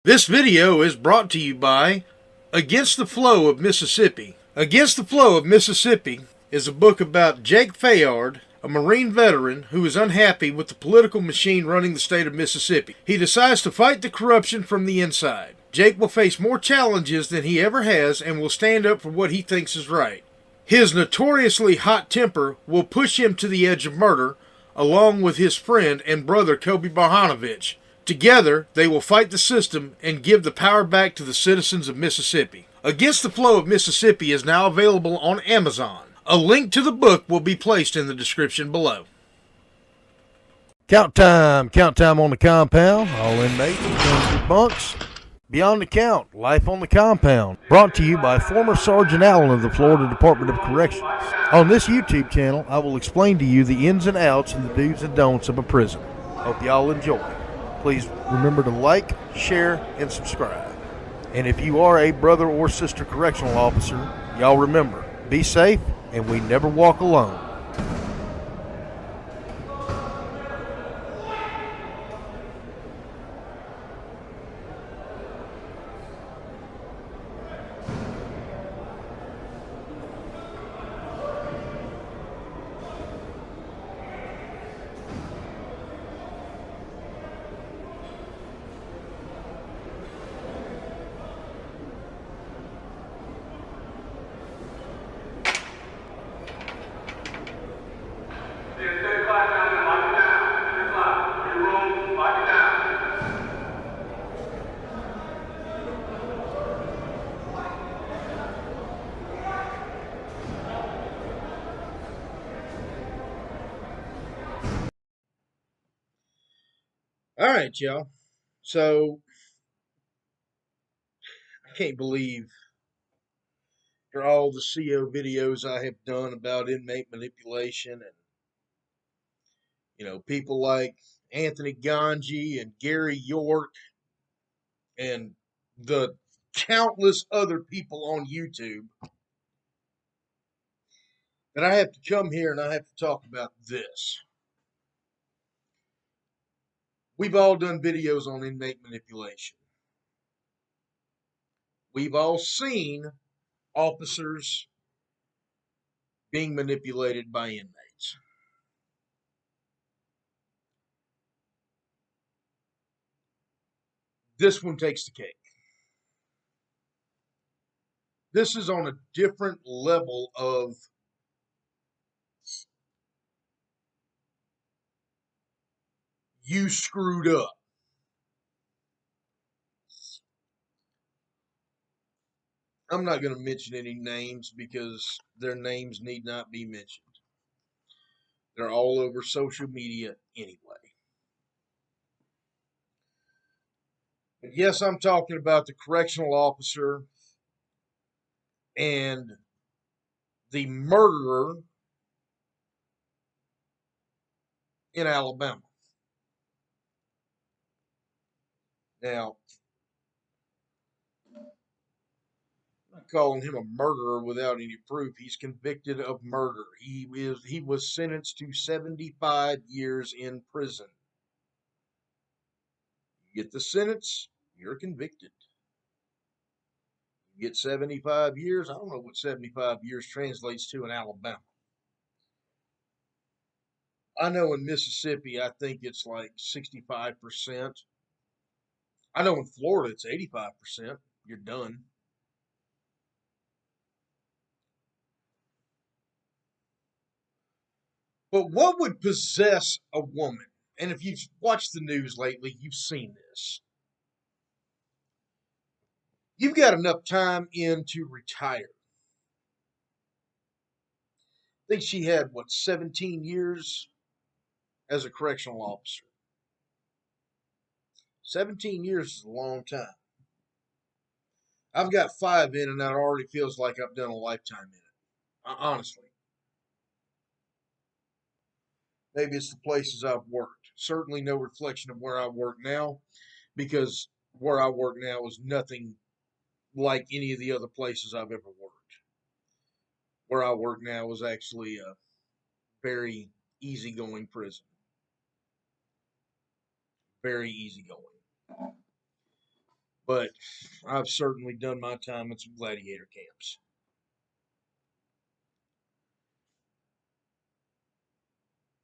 This video is brought to you by Against the Flow of Mississippi. Against the Flow of Mississippi is a book about Jake Fayard, a Marine veteran who is unhappy with the political machine running the state of Mississippi. He decides to fight the corruption from the inside. Jake will face more challenges than he ever has and will stand up for what he thinks is right. His notoriously hot temper will push him to the edge of murder, along with his friend and brother Kobe Barhanovich. Together, they will fight the system and give the power back to the citizens of Mississippi. Against the Flow of Mississippi is now available on Amazon. A link to the book will be placed in the description below. Count time on the compound. All inmates return to bunks. Beyond the Count, Life on the Compound. Brought to you by former Sergeant Allen of the Florida Department of Corrections. On this YouTube channel, I will explain to you the ins and outs and the do's and don'ts of a prison. Hope y'all enjoy. Please remember to like, share, and subscribe. And if you are a brother or sister correctional officer, y'all remember, be safe and we never walk alone. All right, y'all. So, I can't believe for all the CO videos I have done about inmate manipulation and, people like Anthony Ganji and Gary York and the countless other people on YouTube that I have to come here and I have to talk about this. We've all done videos on inmate manipulation. We've all seen officers being manipulated by inmates. This one takes the cake. This is on a different level of you screwed up. I'm not going to mention any names because their names need not be mentioned. They're all over social media anyway. But yes, I'm talking about the correctional officer and the murderer in Alabama. Now, I'm not calling him a murderer without any proof. He's convicted of murder. He was sentenced to 75 years in prison. You get the sentence, you're convicted. You get 75 years. I don't know what 75 years translates to in Alabama. I know in Mississippi, I think it's like 65%. I know in Florida, it's 85%. You're done. But what would possess a woman? And if you've watched the news lately, you've seen this. You've got enough time in to retire. I think she had, 17 years as a correctional officer. 17 years is a long time. I've got 5 in, and that already feels like I've done a lifetime in it. Honestly. Maybe it's the places I've worked. Certainly no reflection of where I work now, because where I work now is nothing like any of the other places I've ever worked. Where I work now is actually a very easygoing prison. Very easygoing. But I've certainly done my time in some gladiator camps.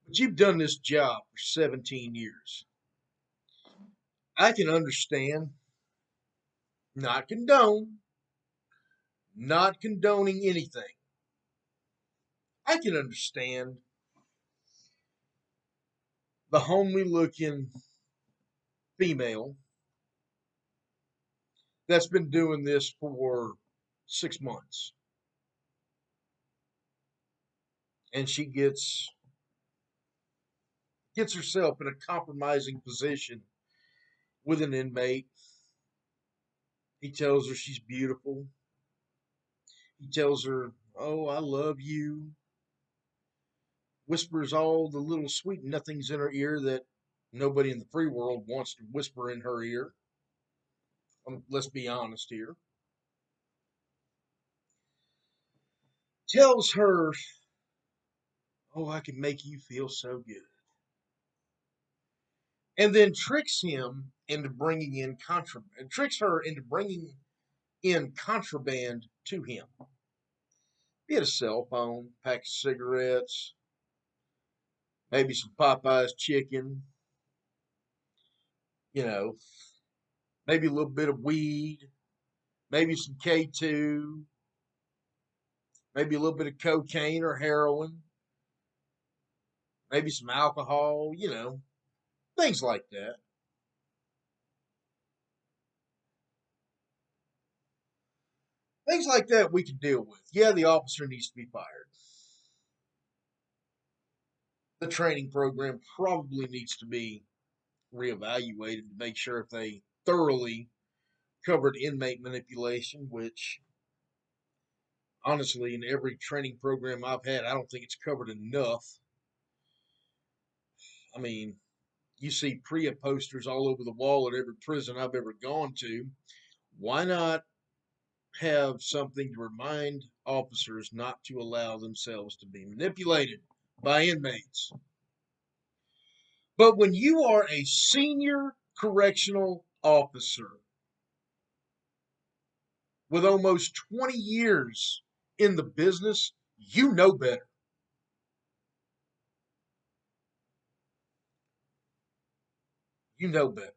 But you've done this job for 17 years. I can understand, not condone, not condoning anything. I can understand the homely looking female that's been doing this for 6 months. And she gets herself in a compromising position with an inmate. He tells her she's beautiful. He tells her, "Oh, I love you." Whispers all the little sweet nothings in her ear that nobody in the free world wants to whisper in her ear. Let's be honest here. Tells her, "Oh, I can make you feel so good." And then tricks him into bringing in contraband, tricks her into bringing in contraband to him. Be it a cell phone, pack of cigarettes, maybe some Popeye's chicken, you know, maybe a little bit of weed, maybe some K2, maybe a little bit of cocaine or heroin, maybe some alcohol, things like that. Things like that we can deal with. Yeah, the officer needs to be fired. The training program probably needs to be reevaluated to make sure if they thoroughly covered inmate manipulation, which honestly, in every training program I've had, I don't think it's covered enough. I mean, you see PREA posters all over the wall at every prison I've ever gone to. Why not have something to remind officers not to allow themselves to be manipulated by inmates? But when you are a senior correctional officer with almost 20 years in the business, you know better. You know better.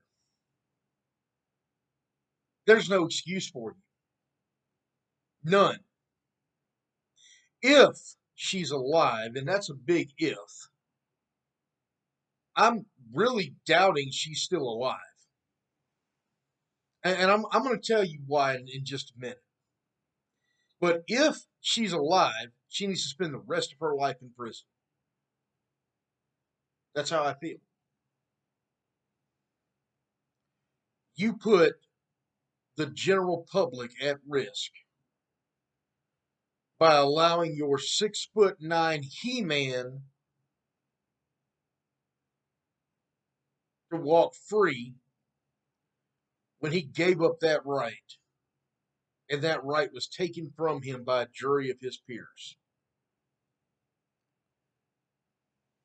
There's no excuse for you. None. If she's alive, and that's a big if, I'm really doubting she's still alive. And I'm going to tell you why in just a minute. But if she's alive, she needs to spend the rest of her life in prison. That's how I feel. You put the general public at risk by allowing your 6'9" He-Man to walk free when he gave up that right. And that right was taken from him by a jury of his peers.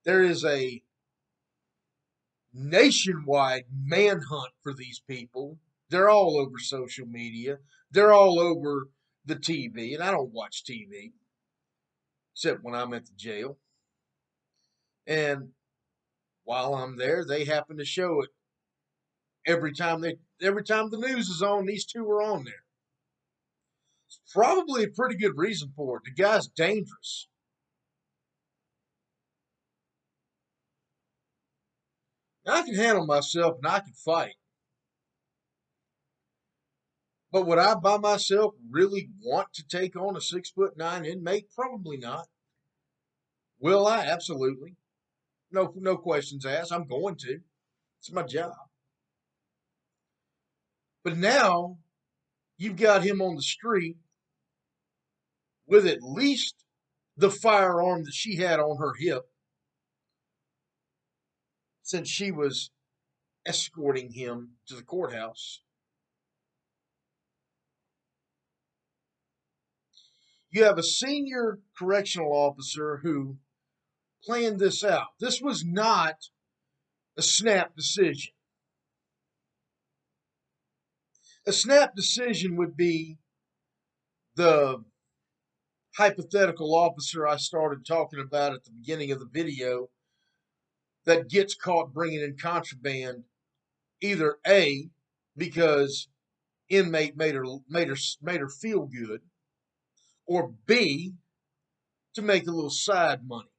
There is a nationwide manhunt for these people. They're all over social media. They're all over the TV, and I don't watch TV except when I'm at the jail. And while I'm there, they happen to show it every time the news is on. These two are on there. It's probably a pretty good reason for it. The guy's dangerous. Now, I can handle myself and I can fight. But would I by myself really want to take on a 6'9" inmate? Probably not. Will I? Absolutely. No questions asked. I'm going to. It's my job. But now you've got him on the street with at least the firearm that she had on her hip since she was escorting him to the courthouse. You have a senior correctional officer who planned this out. This was not a snap decision. A snap decision would be the hypothetical officer I started talking about at the beginning of the video that gets caught bringing in contraband, either A, because inmate made her feel good, or B, to make a little side money,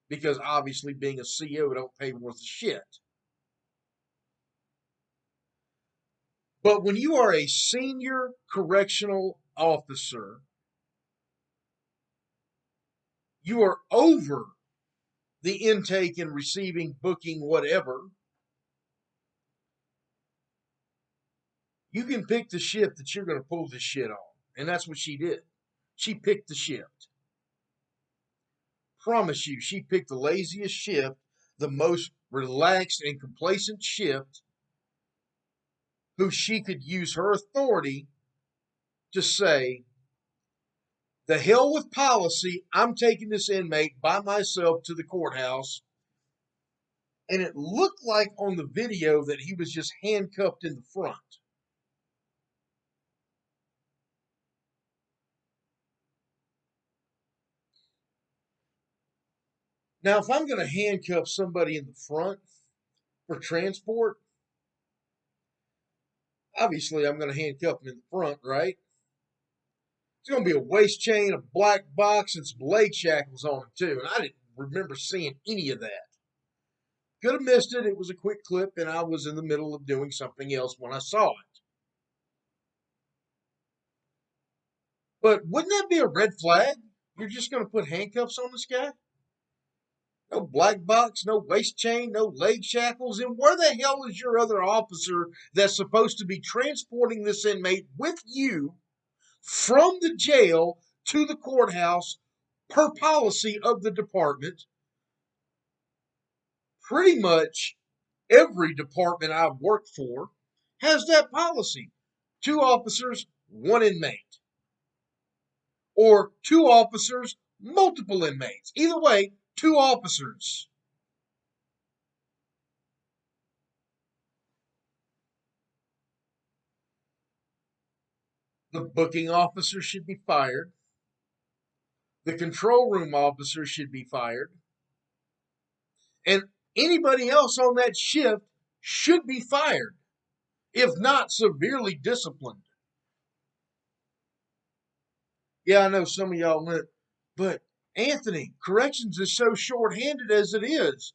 because obviously being a CO don't pay worth a shit. But when you are a senior correctional officer, you are over the intake and receiving, booking, whatever. You can pick the shift that you're going to pull this shit on. And that's what she did. She picked the shift. Promise you, she picked the laziest shift, the most relaxed and complacent shift, who she could use her authority to say, the hell with policy, I'm taking this inmate by myself to the courthouse. And it looked like on the video that he was just handcuffed in the front. Now, if I'm going to handcuff somebody in the front for transport, obviously I'm going to handcuff them in the front, right? It's going to be a waist chain, a black box, and some leg shackles on it, too. And I didn't remember seeing any of that. Could have missed it. It was a quick clip, and I was in the middle of doing something else when I saw it. But wouldn't that be a red flag? You're just going to put handcuffs on this guy? No black box, no waist chain, no leg shackles. And where the hell is your other officer that's supposed to be transporting this inmate with you from the jail to the courthouse per policy of the department? Pretty much every department I've worked for has that policy. 2 officers, 1 inmate. Or 2 officers, multiple inmates. Either way, 2 officers. The booking officer should be fired. The control room officer should be fired. And anybody else on that shift should be fired, if not severely disciplined. Yeah, I know some of y'all went, but Anthony, corrections is so short-handed as it is.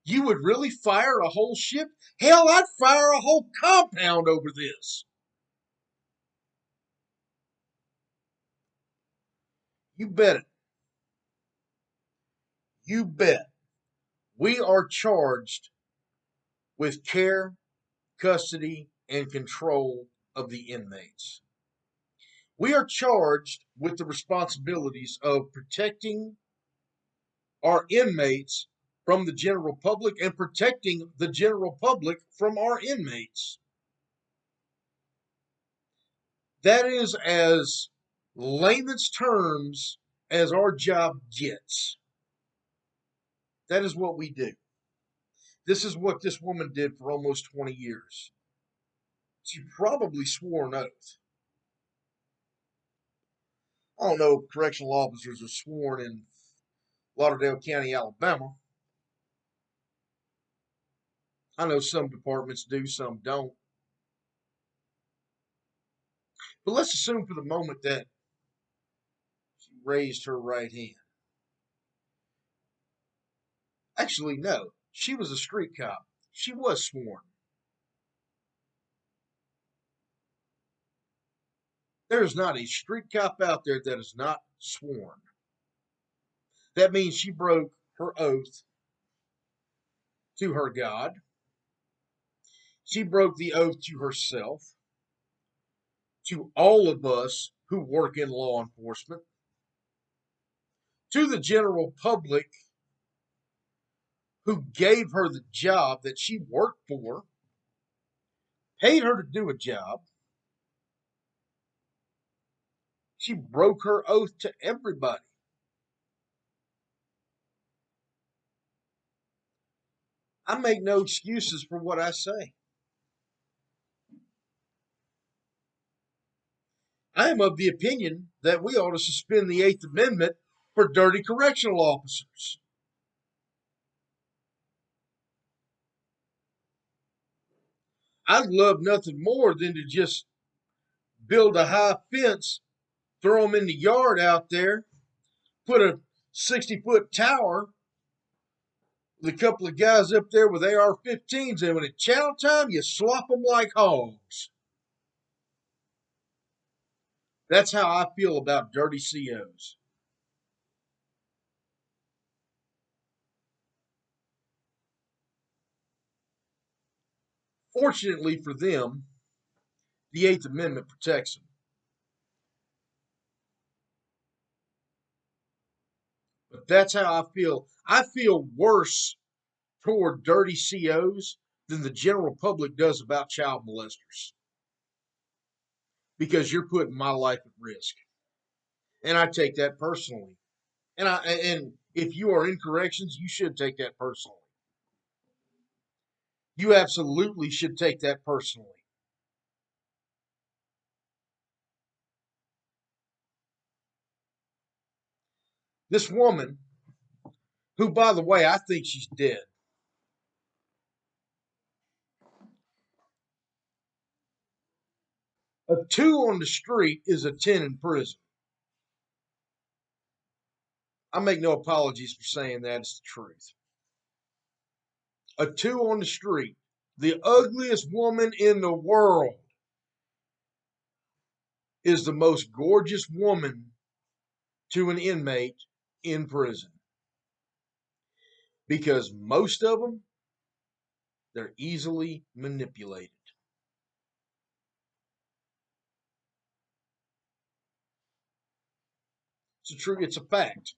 You would really fire a whole shift? Hell, I'd fire a whole compound over this. You bet it. You bet. We are charged with care, custody, and control of the inmates. We are charged with the responsibilities of protecting our inmates from the general public and protecting the general public from our inmates. That is as layman's terms as our job gets. That is what we do. This is what this woman did for almost 20 years. She probably swore an oath. I don't know if correctional officers are sworn in Lauderdale County, Alabama. I know some departments do, some don't. But let's assume for the moment that she raised her right hand. Actually, no. She was a street cop. She was sworn. There is not a street cop out there that is not sworn. That means she broke her oath to her God. She broke the oath to herself, to all of us who work in law enforcement, to the general public who gave her the job that she worked for, paid her to do a job. She broke her oath to everybody. I make no excuses for what I say. I am of the opinion that we ought to suspend the Eighth Amendment for dirty correctional officers. I'd love nothing more than to just build a high fence, throw them in the yard out there, put a 60-foot tower with a couple of guys up there with AR-15s, and when it's chow time, you slop them like hogs. That's how I feel about dirty COs. Fortunately for them, the Eighth Amendment protects them. But that's how I feel. I feel worse toward dirty COs than the general public does about child molesters because you're putting my life at risk. And I take that personally. And if you are in corrections, you should take that personally. You absolutely should take that personally. This woman, who, by the way, I think she's dead. A 2 on the street is a 10 in prison. I make no apologies for saying that. It's the truth. A 2 on the street, the ugliest woman in the world, is the most gorgeous woman to an inmate in prison. Because most of them, they're easily manipulated. It's a fact.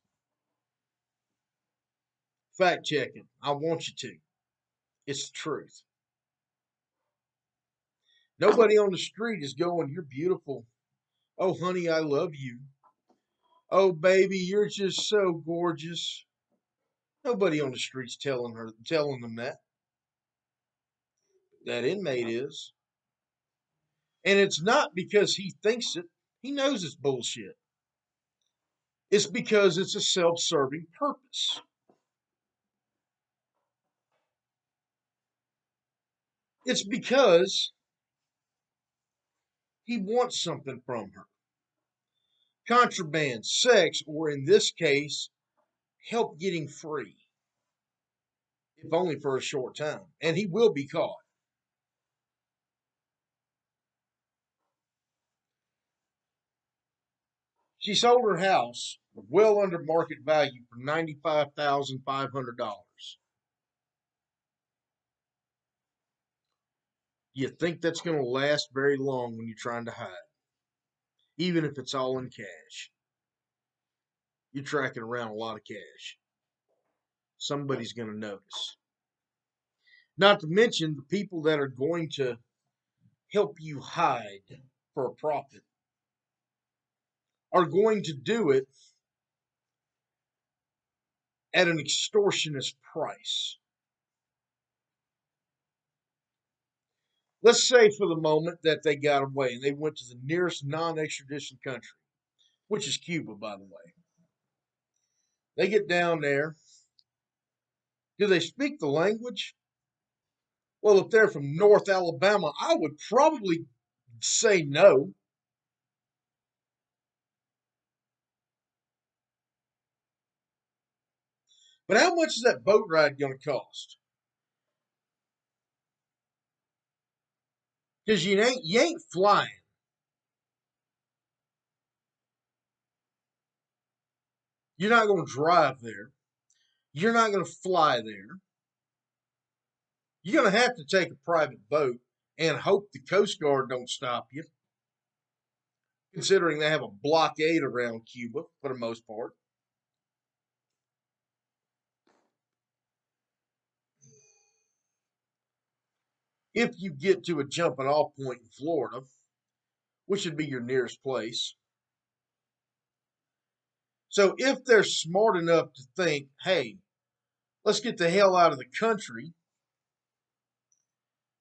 Fact check it. I want you to. It's the truth. Nobody on the street is going, "You're beautiful. Oh, honey, I love you. Oh, baby, you're just so gorgeous." Nobody on the street's telling them that. That inmate is. And it's not because he thinks it. He knows it's bullshit. It's because it's a self-serving purpose. It's because he wants something from her. Contraband, sex, or in this case, help getting free. If only for a short time. And he will be caught. She sold her house well under market value for $95,500. You think that's going to last very long when you're trying to hide, even if it's all in cash. You're tracking around a lot of cash. Somebody's going to notice. Not to mention the people that are going to help you hide for a profit are going to do it at an extortionist price. Let's say for the moment that they got away and they went to the nearest non-extradition country, which is Cuba, by the way. They get down there. Do they speak the language? Well, if they're from North Alabama, I would probably say no. But how much is that boat ride going to cost? Because you ain't flying. You're not going to drive there. You're not going to fly there. You're going to have to take a private boat and hope the Coast Guard don't stop you, considering they have a blockade around Cuba for the most part. If you get to a jumping off point in Florida, which would be your nearest place. So if they're smart enough to think, hey, let's get the hell out of the country,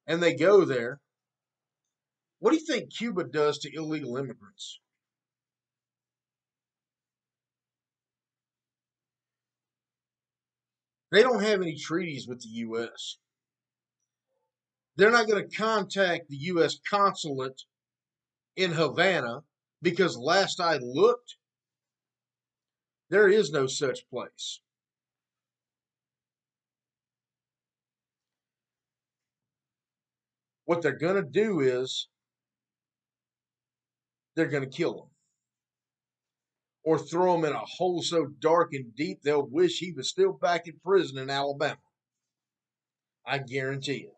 and they go there, what do you think Cuba does to illegal immigrants? They don't have any treaties with the U.S. They're not going to contact the U.S. consulate in Havana because last I looked, there is no such place. What they're going to do is they're going to kill him or throw him in a hole so dark and deep they'll wish he was still back in prison in Alabama. I guarantee it.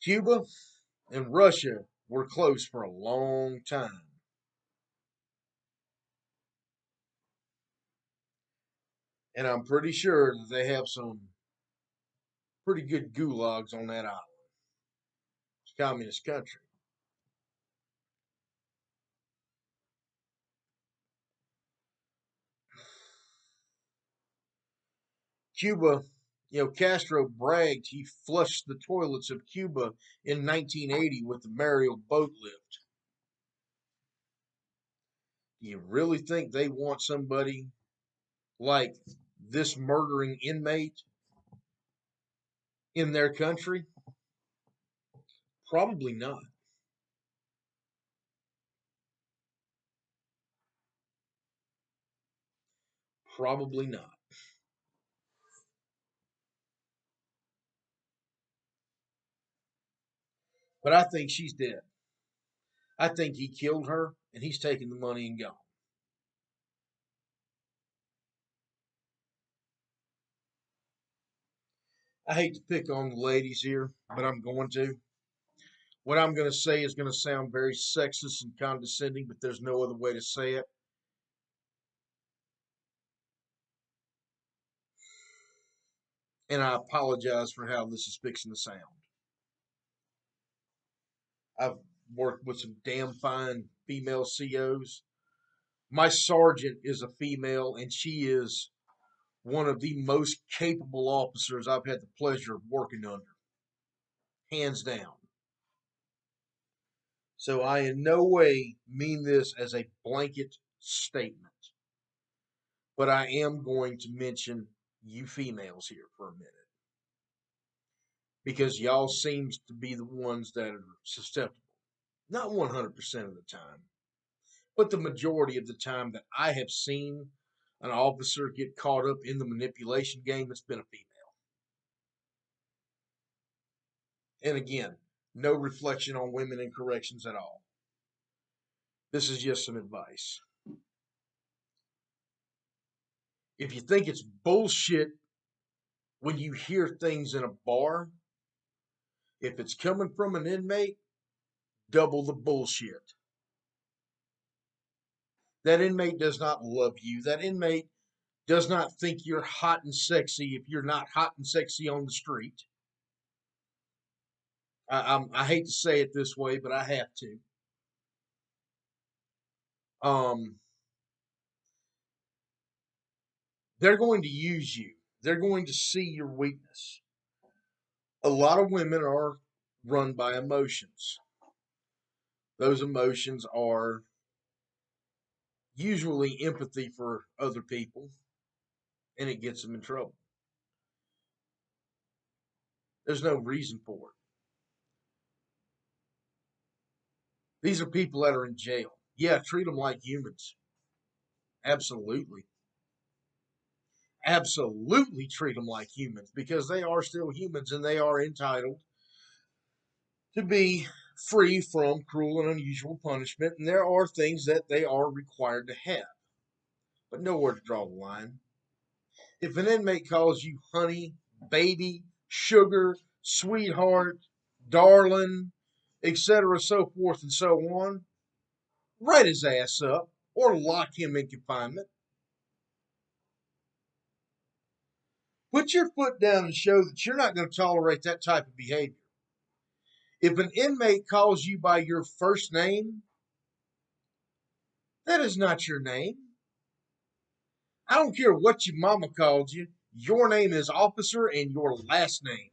Cuba and Russia were close for a long time. And I'm pretty sure that they have some pretty good gulags on that island. It's a communist country. Cuba, Castro bragged he flushed the toilets of Cuba in 1980 with the Mariel boat lift. Do you really think they want somebody like this murdering inmate in their country? Probably not. Probably not. But I think she's dead. I think he killed her and he's taking the money and gone. I hate to pick on the ladies here, but I'm going to. What I'm going to say is going to sound very sexist and condescending, but there's no other way to say it. And I apologize for how this is fixing to sound. I've worked with some damn fine female COs. My sergeant is a female, and she is one of the most capable officers I've had the pleasure of working under, hands down. So I in no way mean this as a blanket statement, but I am going to mention you females here for a minute because y'all seems to be the ones that are susceptible. Not 100% of the time, but the majority of the time that I have seen an officer get caught up in the manipulation game, it's been a female. And again, no reflection on women in corrections at all. This is just some advice. If you think it's bullshit when you hear things in a bar, if it's coming from an inmate, double the bullshit. That inmate does not love you. That inmate does not think you're hot and sexy if you're not hot and sexy on the street. I hate to say it this way, but I have to. Um, they're going to use you. They're going to see your weakness. A lot of women are run by emotions. Those emotions are usually empathy for other people, and it gets them in trouble. There's no reason for it. These are people that are in jail. Yeah, treat them like humans. Absolutely. Absolutely treat them like humans because they are still humans and they are entitled to be free from cruel and unusual punishment. And there are things that they are required to have, but nowhere to draw the line. If an inmate calls you honey, baby, sugar, sweetheart, darling, etc., so forth and so on, write his ass up or lock him in confinement. Put your foot down and show that you're not going to tolerate that type of behavior. If an inmate calls you by your first name, that is not your name. I don't care what your mama called you. Your name is officer and your last name.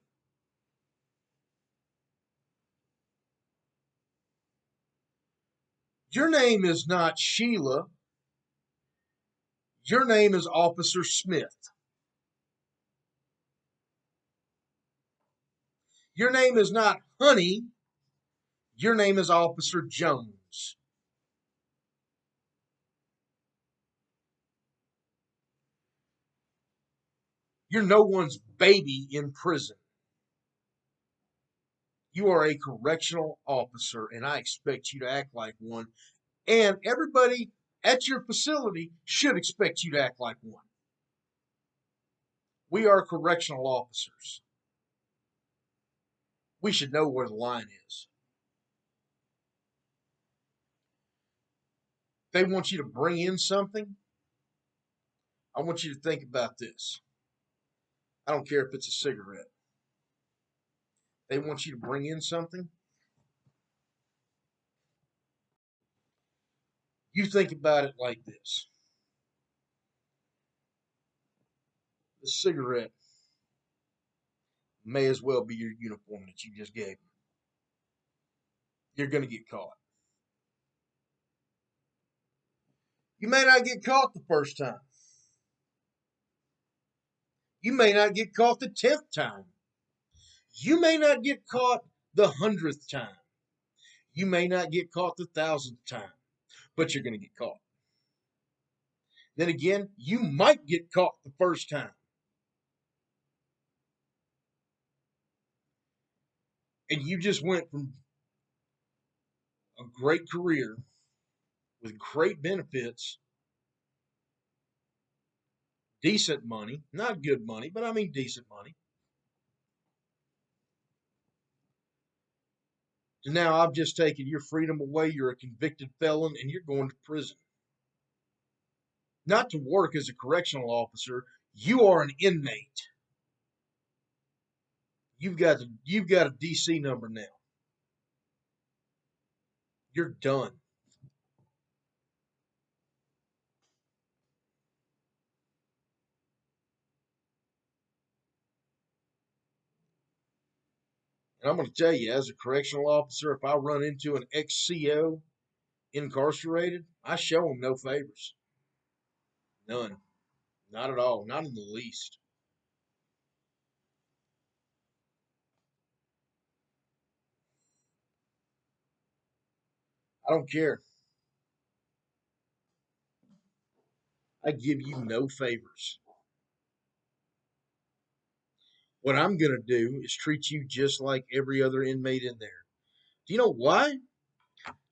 Your name is not Sheila. Your name is Officer Smith. Your name is not Honey. Your name is Officer Jones. You're no one's baby in prison. You are a correctional officer, and I expect you to act like one. And everybody at your facility should expect you to act like one. We are correctional officers. We should know where the line is. They want you to bring in something. I want you to think about this. I don't care if it's a cigarette. They want you to bring in something. You think about it like this. The cigarette may as well be your uniform that you just gave them. You're going to get caught. You may not get caught the first time. You may not get caught the 10th time. You may not get caught the 100th time. You may not get caught the 1,000th time, but you're going to get caught. Then again, you might get caught the first time. And you just went from a great career with great benefits, decent money, not good money, but I mean decent money. So now I've just taken your freedom away. You're a convicted felon and you're going to prison. Not to work as a correctional officer, you are an inmate. You've got a DC number now. You're done. And I'm going to tell you, as a correctional officer, if I run into an ex-CO incarcerated, I show him no favors. None. Not at all. Not in the least. I don't care. I give you no favors. What I'm going to do is treat you just like every other inmate in there. Do you know why?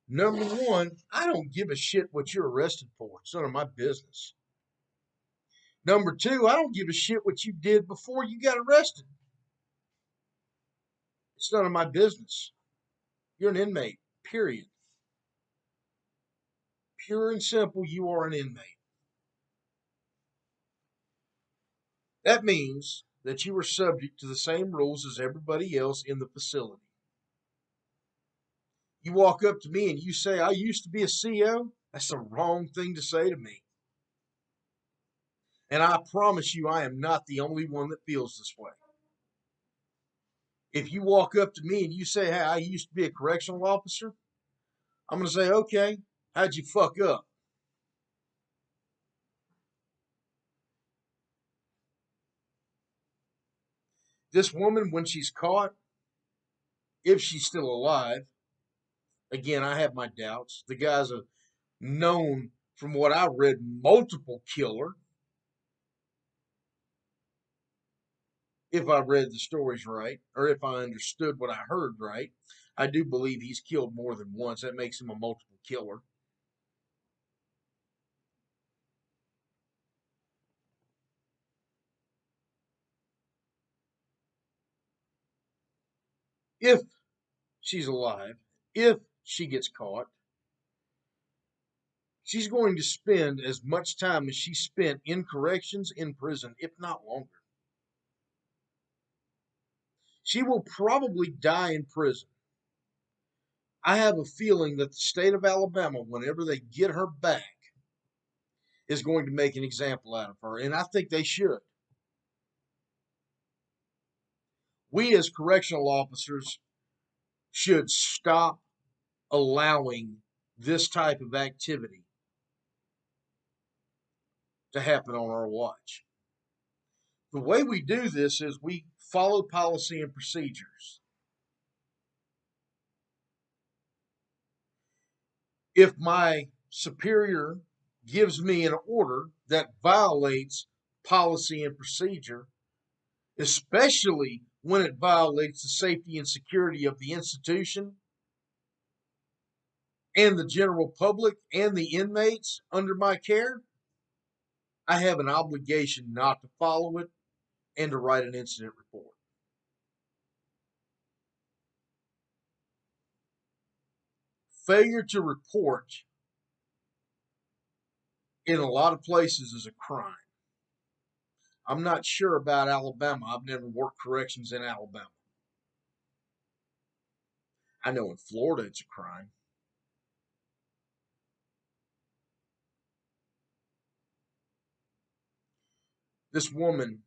Number one, I don't give a shit what you're arrested for. It's none of my business. Number two, I don't give a shit what you did before you got arrested. It's none of my business. You're an inmate, period. Pure and simple, you are an inmate. That means that you are subject to the same rules as everybody else in the facility. You walk up to me and you say, I used to be a CO, that's the wrong thing to say to me. And I promise you, I am not the only one that feels this way. If you walk up to me and you say, hey, I used to be a correctional officer, I'm going to say, okay, how'd you fuck up? This woman, when she's caught, if she's still alive, again, I have my doubts. The guy's a known, from what I read, multiple killer. If I read the stories right, or if I understood what I heard right, I do believe he's killed more than once. That makes him a multiple killer. If she's alive, if she gets caught, she's going to spend as much time as she spent in corrections in prison, if not longer. She will probably die in prison. I have a feeling that the state of Alabama, whenever they get her back, is going to make an example out of her, and I think they should. We as correctional officers should stop allowing this type of activity to happen on our watch. The way we do this is we follow policy and procedures. If my superior gives me an order that violates policy and procedure, especially when it violates the safety and security of the institution and the general public and the inmates under my care, I have an obligation not to follow it and to write an incident report. Failure to report in a lot of places is a crime. I'm not sure about Alabama. I've never worked corrections in Alabama. I know in Florida it's a crime. This woman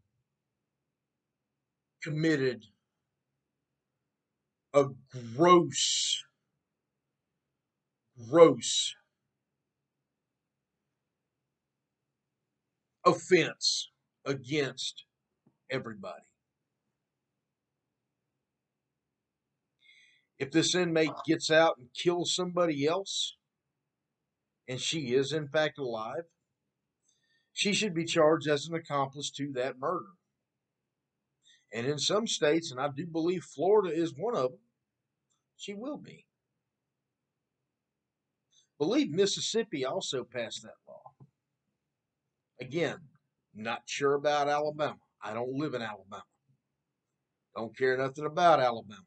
committed a gross offense against everybody. If this inmate gets out and kills somebody else, and she is in fact alive, she should be charged as an accomplice to that murder. And in some states, and I do believe Florida is one of them, she will be. I believe Mississippi also passed that law. Again, not sure about Alabama. I don't live in Alabama. Don't care nothing about Alabama.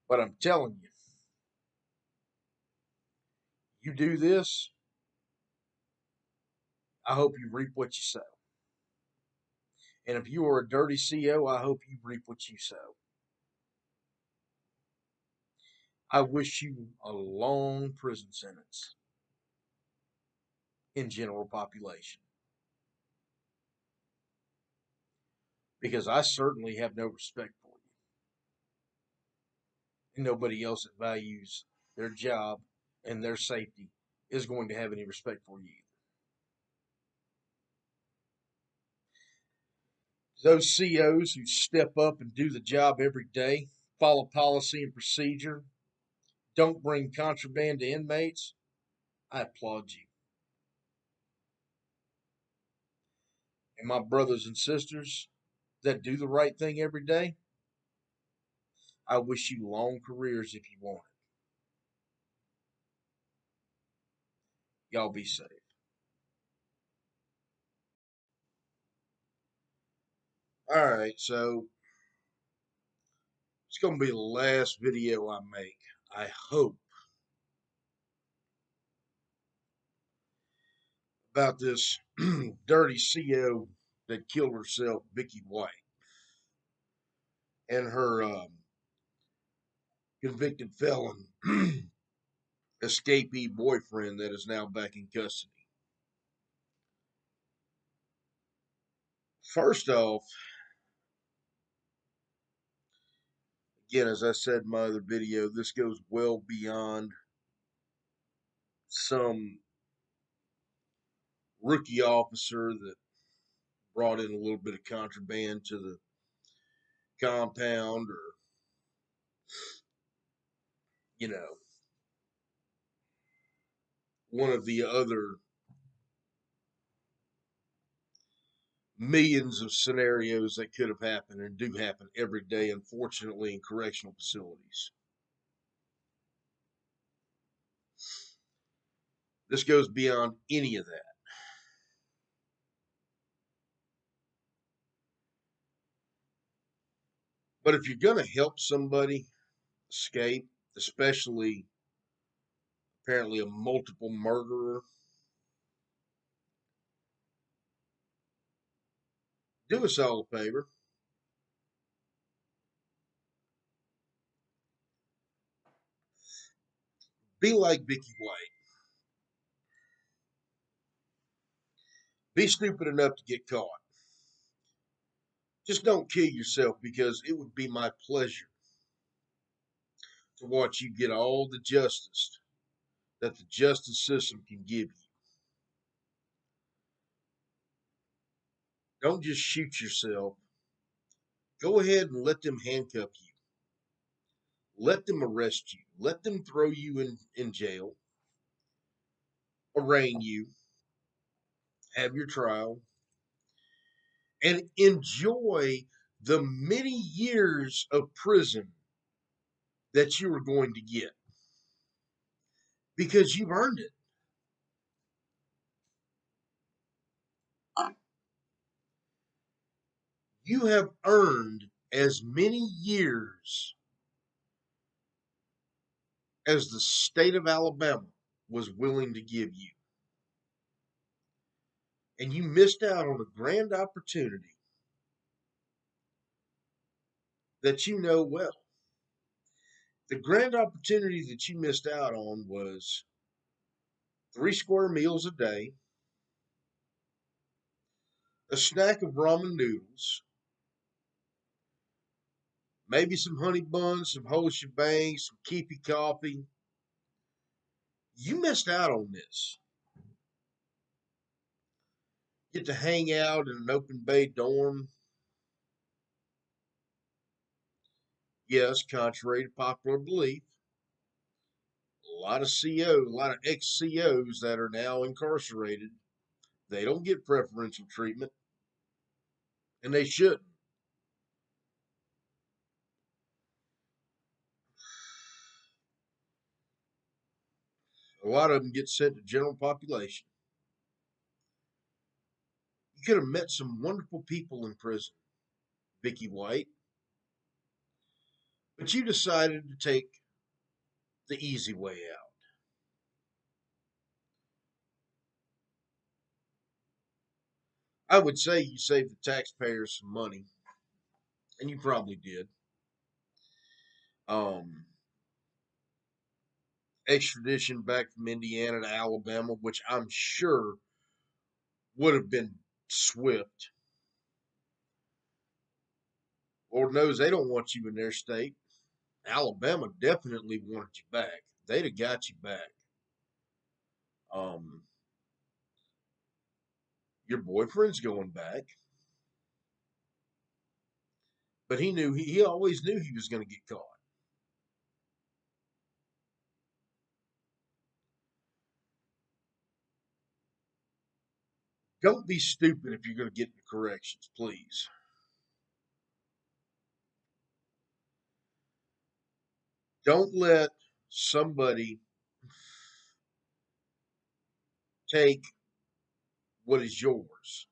But I'm telling you, you do this, I hope you reap what you sow. And if you are a dirty CO, I hope you reap what you sow. I wish you a long prison sentence in general population. Because I certainly have no respect for you. And nobody else that values their job and their safety is going to have any respect for you either. Those COs who step up and do the job every day, follow policy and procedure, don't bring contraband to inmates, I applaud you. And my brothers and sisters that do the right thing every day, I wish you long careers if you want it. Y'all be safe. All right, so it's going to be the last video I make. I hope about this dirty CO that killed herself, Vicky White, and her convicted felon escapee boyfriend that is now back in custody. First off, again, as I said in my other video, this goes well beyond some rookie officer that brought in a little bit of contraband to the compound, or, you know, one of the other millions of scenarios that could have happened and do happen every day, unfortunately, in correctional facilities. This goes beyond any of that. But if you're going to help somebody escape, especially apparently a multiple murderer, do us all a favor. Be like Vicky White. Be stupid enough to get caught. Just don't kill yourself, because it would be my pleasure to watch you get all the justice that the justice system can give you. Don't just shoot yourself. Go ahead and let them handcuff you. Let them arrest you. Let them throw you in jail, arraign you, have your trial, and enjoy the many years of prison that you are going to get because you've earned it. You have earned as many years as the state of Alabama was willing to give you. And you missed out on a grand opportunity that you know well. The grand opportunity that you missed out on was 3 square meals a day, a snack of ramen noodles, maybe some honey buns, some whole shebang, some keepy coffee. You missed out on this. Get to hang out in an open bay dorm. Yes, contrary to popular belief, a lot of COs, a lot of ex-COs that are now incarcerated, they don't get preferential treatment, and they shouldn't. A lot of them get sent to general population. You could have met some wonderful people in prison, Vicky White, but you decided to take the easy way out. I would say you saved the taxpayers some money, and you probably did. Um, Extradition back from Indiana to Alabama, which I'm sure would have been swift. Lord knows they don't want you in their state. Alabama definitely wanted you back. They'd have got you back. Um, your boyfriend's going back, but he always knew he was going to get caught. Don't be stupid if you're going to get into corrections, please. Don't let somebody take what is yours.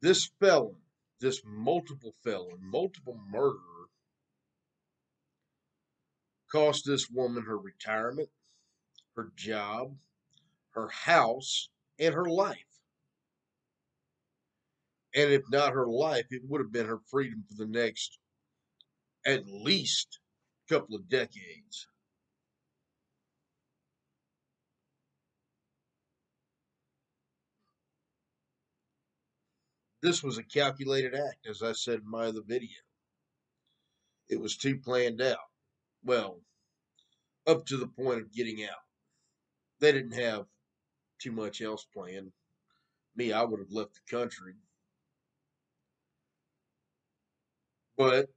This felon, this multiple felon, multiple murderer, cost this woman her retirement, her job, her house, and her life. And if not her life, it would have been her freedom for the next at least couple of decades. This was a calculated act, as I said in my other video. It was too planned out. Well, up to the point of getting out. They didn't have too much else planned. Me, I would have left the country. But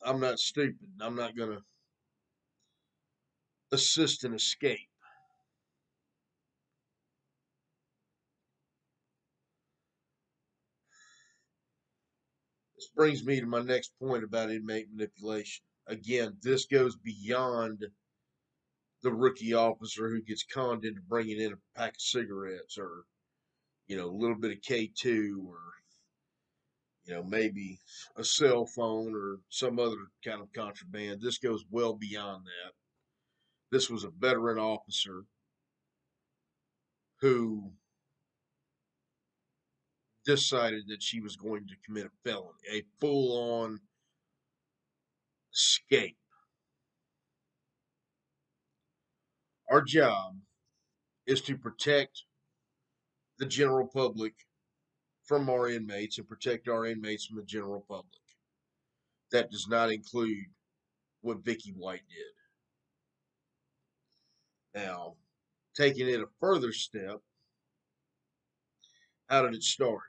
I'm not stupid. I'm not going to assist an escape. This brings me to my next point about inmate manipulation. Again, this goes beyond the rookie officer who gets conned into bringing in a pack of cigarettes or, a little bit of K2 or, maybe a cell phone or some other kind of contraband. This goes well beyond that. This was a veteran officer who decided that she was going to commit a felony, a full on escape. Our job is to protect the general public from our inmates and protect our inmates from the general public. That does not include what Vicky White did. Now, taking it a further step, how did it start?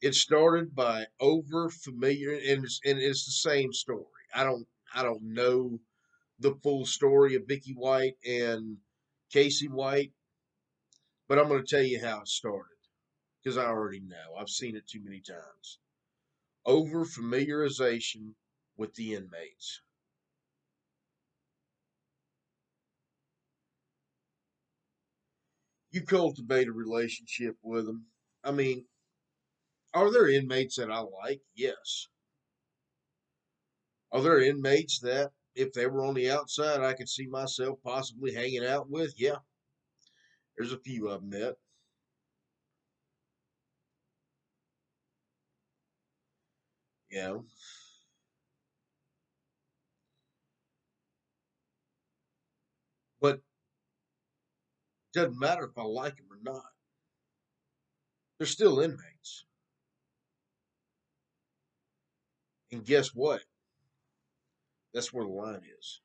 It started by over familiar, and it's the same story. I don't know the full story of Vicky White and Casey White, but I'm going to tell you how it started because I already know. I've seen it too many times. Over familiarization with the inmates. You cultivate a relationship with them. I mean, are there inmates that I like? Yes. Are there inmates that, if they were on the outside, I could see myself possibly hanging out with? Yeah, there's a few of them that. You know, but it doesn't matter if I like them or not. They're still inmates. And guess what? That's where the line is.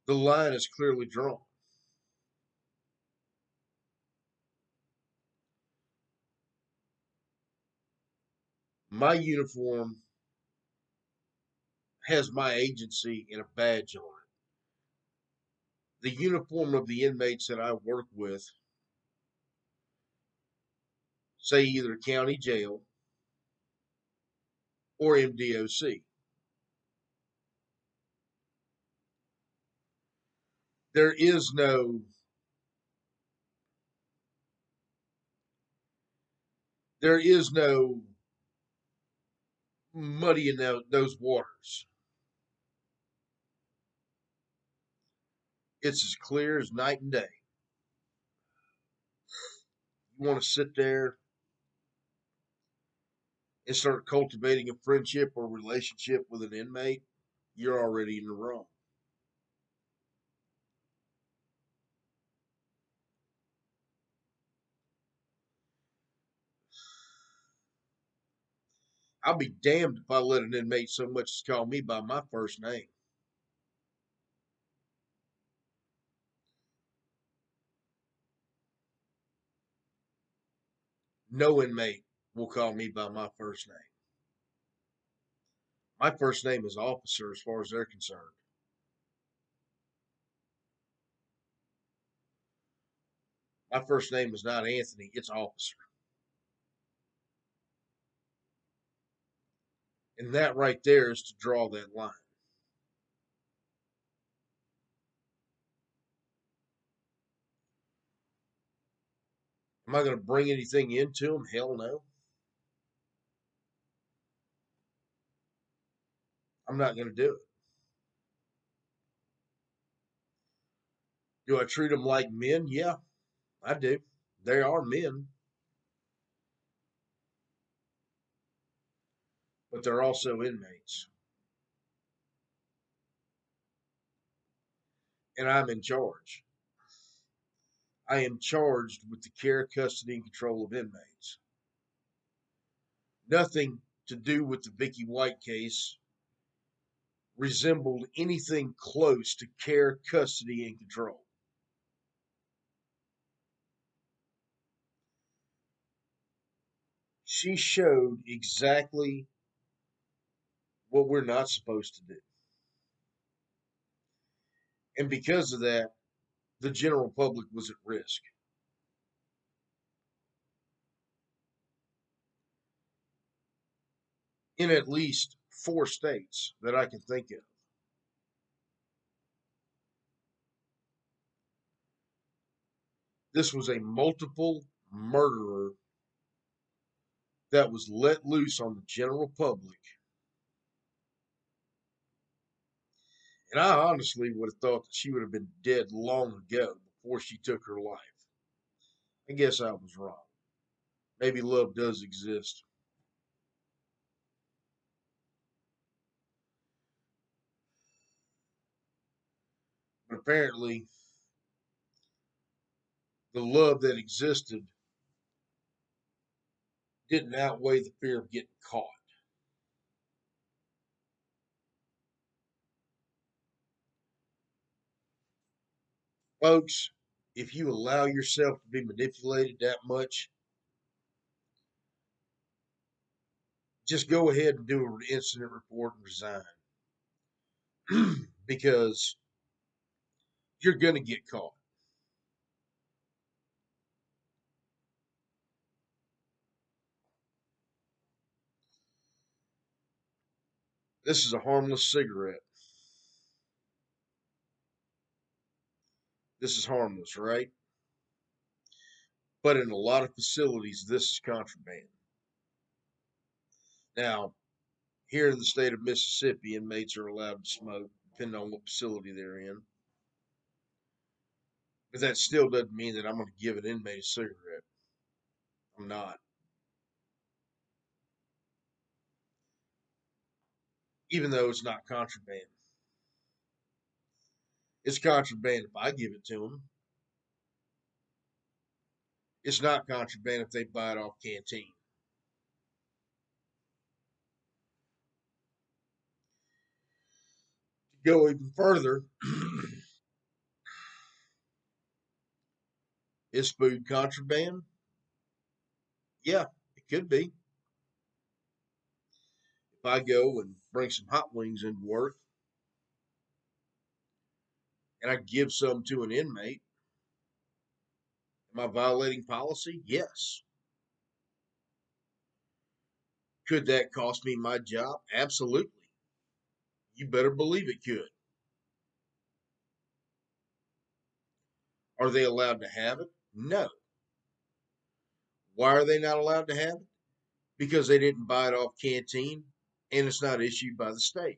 The line is clearly drawn. My uniform has my agency and a badge on it. The uniform of the inmates that I work with say either county jail or MDOC. There is no there is no muddying those waters. It's as clear as night and day. You want to sit there and start cultivating a friendship or relationship with an inmate, you're already in the wrong. I'll be damned if I let an inmate so much as call me by my first name. No inmate will call me by my first name. My first name is Officer as far as they're concerned. My first name is not Anthony, it's Officer. And that right there is to draw that line. Am I going to bring anything into them? Hell no. I'm not going to do it. Do I treat them like men? Yeah, I do. They are men, but they're also inmates. And I'm in charge. I am charged with the care, custody, and control of inmates. Nothing to do with the Vicky White case resembled anything close to care, custody, and control. She showed exactly what we're not supposed to do. And because of that, the general public was at risk. In at least 4 states that I can think of. This was a multiple murderer that was let loose on the general public. And I honestly would have thought that she would have been dead long ago before she took her life. I guess I was wrong. Maybe love does exist. But apparently, the love that existed didn't outweigh the fear of getting caught. Folks, if you allow yourself to be manipulated that much, just go ahead and do an incident report and resign. Because you're going to get caught. This is a harmless cigarette. This is harmless, right? But in a lot of facilities, this is contraband. Now, here in the state of Mississippi, inmates are allowed to smoke, depending on what facility they're in. But that still doesn't mean that I'm going to give an inmate a cigarette. I'm not. Even though it's not contraband. It's contraband if I give it to them. It's not contraband if they buy it off canteen. To go even further, is food contraband? Yeah, it could be. If I go and bring some hot wings into work and I give some to an inmate, am I violating policy? Yes. Could that cost me my job? Absolutely. You better believe it could. Are they allowed to have it? No. Why are they not allowed to have it? Because they didn't buy it off canteen and it's not issued by the state.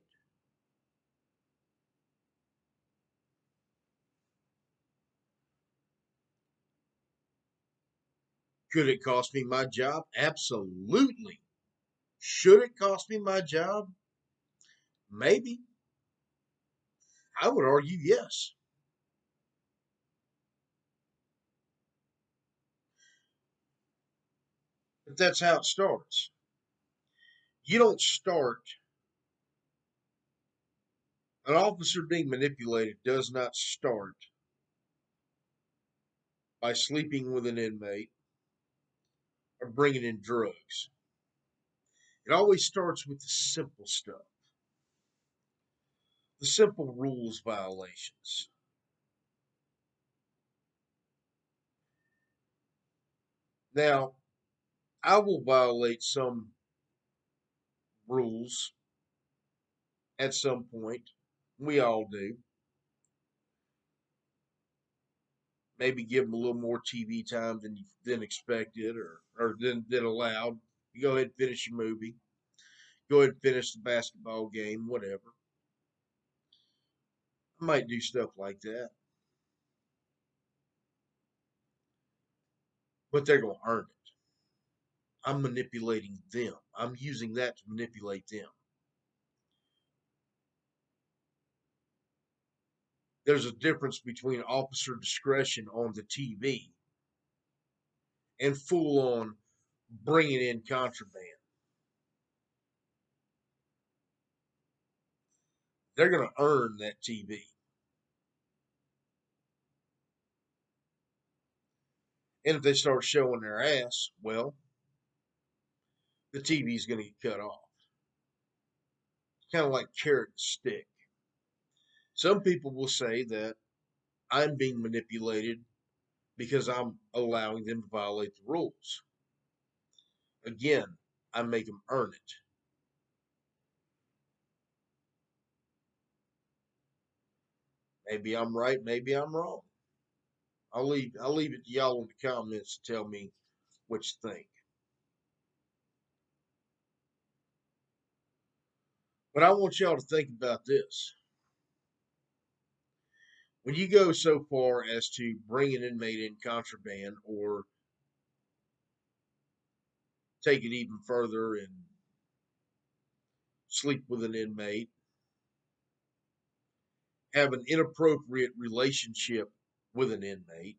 Could it cost me my job? Absolutely. Should it cost me my job? Maybe. I would argue yes. But that's how it starts. You don't start, an officer being manipulated does not start by sleeping with an inmate or bringing in drugs. It always starts with the simple stuff, the simple rules violations. Now, I will violate some rules at some point. We all do. Maybe give them a little more TV time than expected or than allowed. You go ahead and finish your movie. Go ahead and finish the basketball game, whatever. I might do stuff like that, but they're going to earn it. I'm manipulating them. I'm using that to manipulate them. There's a difference between officer discretion on the TV and full on bringing in contraband. They're going to earn that TV. And if they start showing their ass, well, the TV is going to get cut off. It's kind of like carrot and stick. Some people will say that I'm being manipulated because I'm allowing them to violate the rules. Again, I make them earn it. Maybe I'm right, maybe I'm wrong. I'll leave it to y'all in the comments to tell me what you think. But I want y'all to think about this. When you go so far as to bring an inmate in contraband or take it even further and sleep with an inmate, have an inappropriate relationship with an inmate,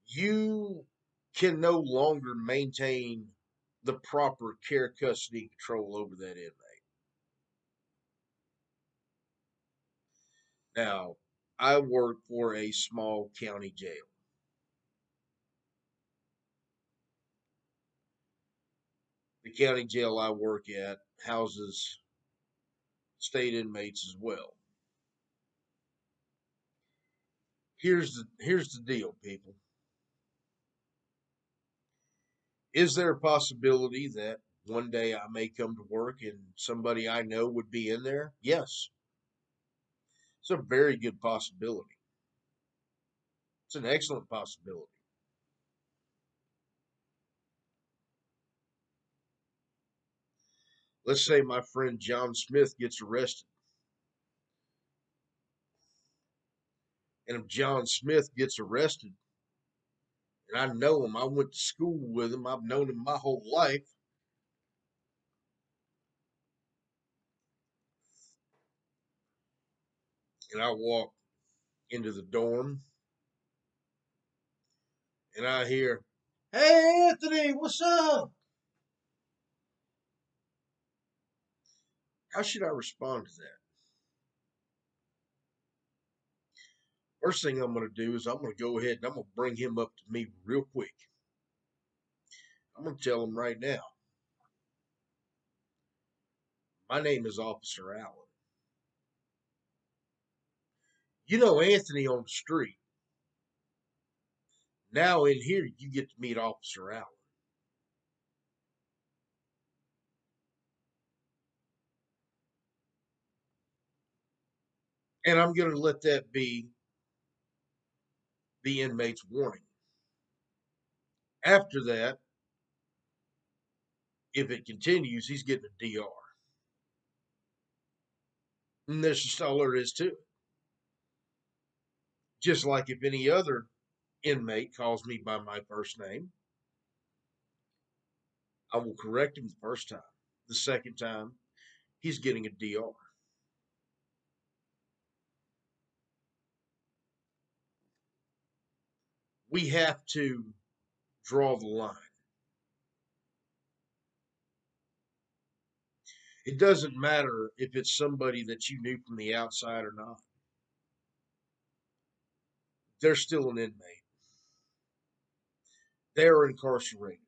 you can no longer maintain the proper care, custody, and control over that inmate. Now, I work for a small county jail. The county jail I work at houses state inmates as well. Here's the deal, people. Is there a possibility that one day I may come to work and somebody I know would be in there? Yes. It's a very good possibility. It's an excellent possibility. Let's say my friend John Smith gets arrested. And if John Smith gets arrested, and I know him, I went to school with him, I've known him my whole life, and I walk into the dorm and I hear, "Hey, Anthony, what's up?" How should I respond to that? First thing I'm going to do is I'm going to go ahead and I'm going to bring him up to me real quick. I'm going to tell him right now, my name is Officer Allen. You know Anthony on the street. Now in here, you get to meet Officer Allen. And I'm going to let that be the inmate's warning. After that, if it continues, he's getting a DR. And that's just all there is to it. Just like if any other inmate calls me by my first name, I will correct him the first time. The second time, he's getting a DR. We have to draw the line. It doesn't matter if it's somebody that you knew from the outside or not. They're still an inmate. They're incarcerated.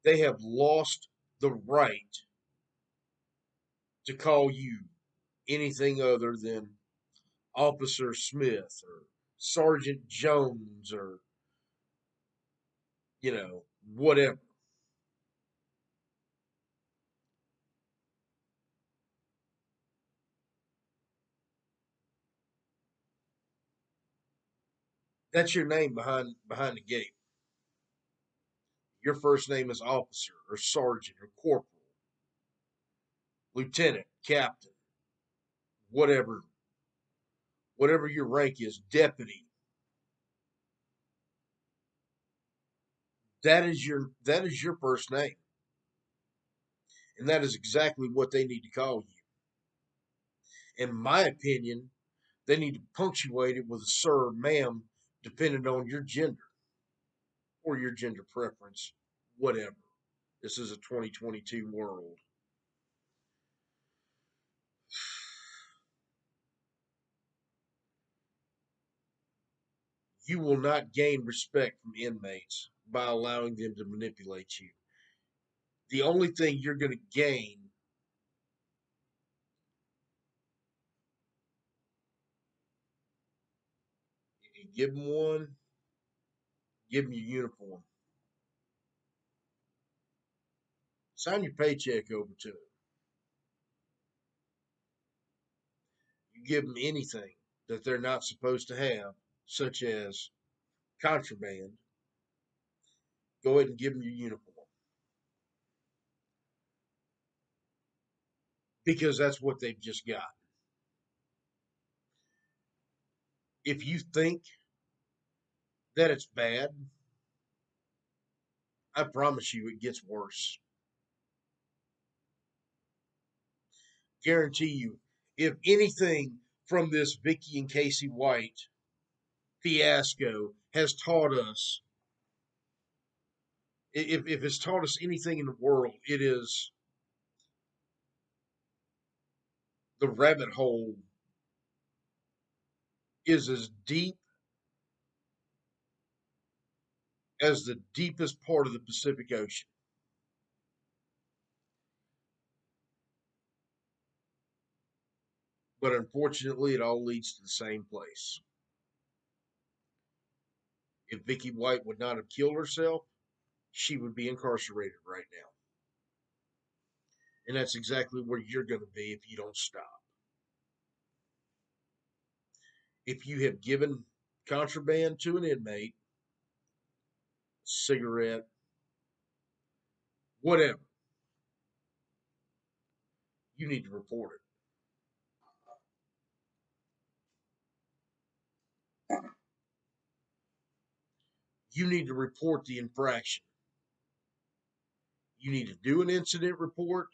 They have lost the right to call you anything other than Officer Smith or Sergeant Jones or, whatever. That's your name behind the gate. Your first name is officer or sergeant or corporal, lieutenant, captain, whatever, whatever your rank is, deputy. That is your first name. And that is exactly what they need to call you. In my opinion, they need to punctuate it with a sir, ma'am, depending on your gender or your gender preference, whatever. This is a 2022 world. You will not gain respect from inmates by allowing them to manipulate you. The only thing you're going to gain, if you give them one, give them your uniform. Sign your paycheck over to them. You give them anything that they're not supposed to have, such as contraband, go ahead and give them your uniform. Because that's what they've just got. If you think that it's bad, I promise you it gets worse. Guarantee you, if anything from this Vicky and Casey White fiasco has taught us, If it's taught us anything in the world, it is the rabbit hole is as deep as the deepest part of the Pacific Ocean. But unfortunately, it all leads to the same place. If Vicky White would not have killed herself, she would be incarcerated right now. And that's exactly where you're going to be if you don't stop. If you have given contraband to an inmate, cigarette, whatever, you need to report it. You need to report the infraction. You need to do an incident report,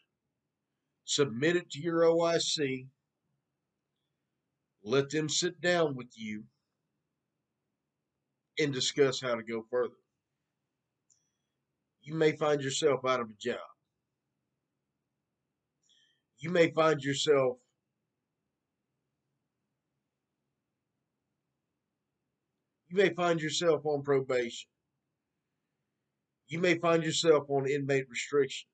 submit it to your OIC, let them sit down with you and discuss how to go further. You may find yourself out of a job. You may find yourself on probation. You may find yourself on inmate restriction.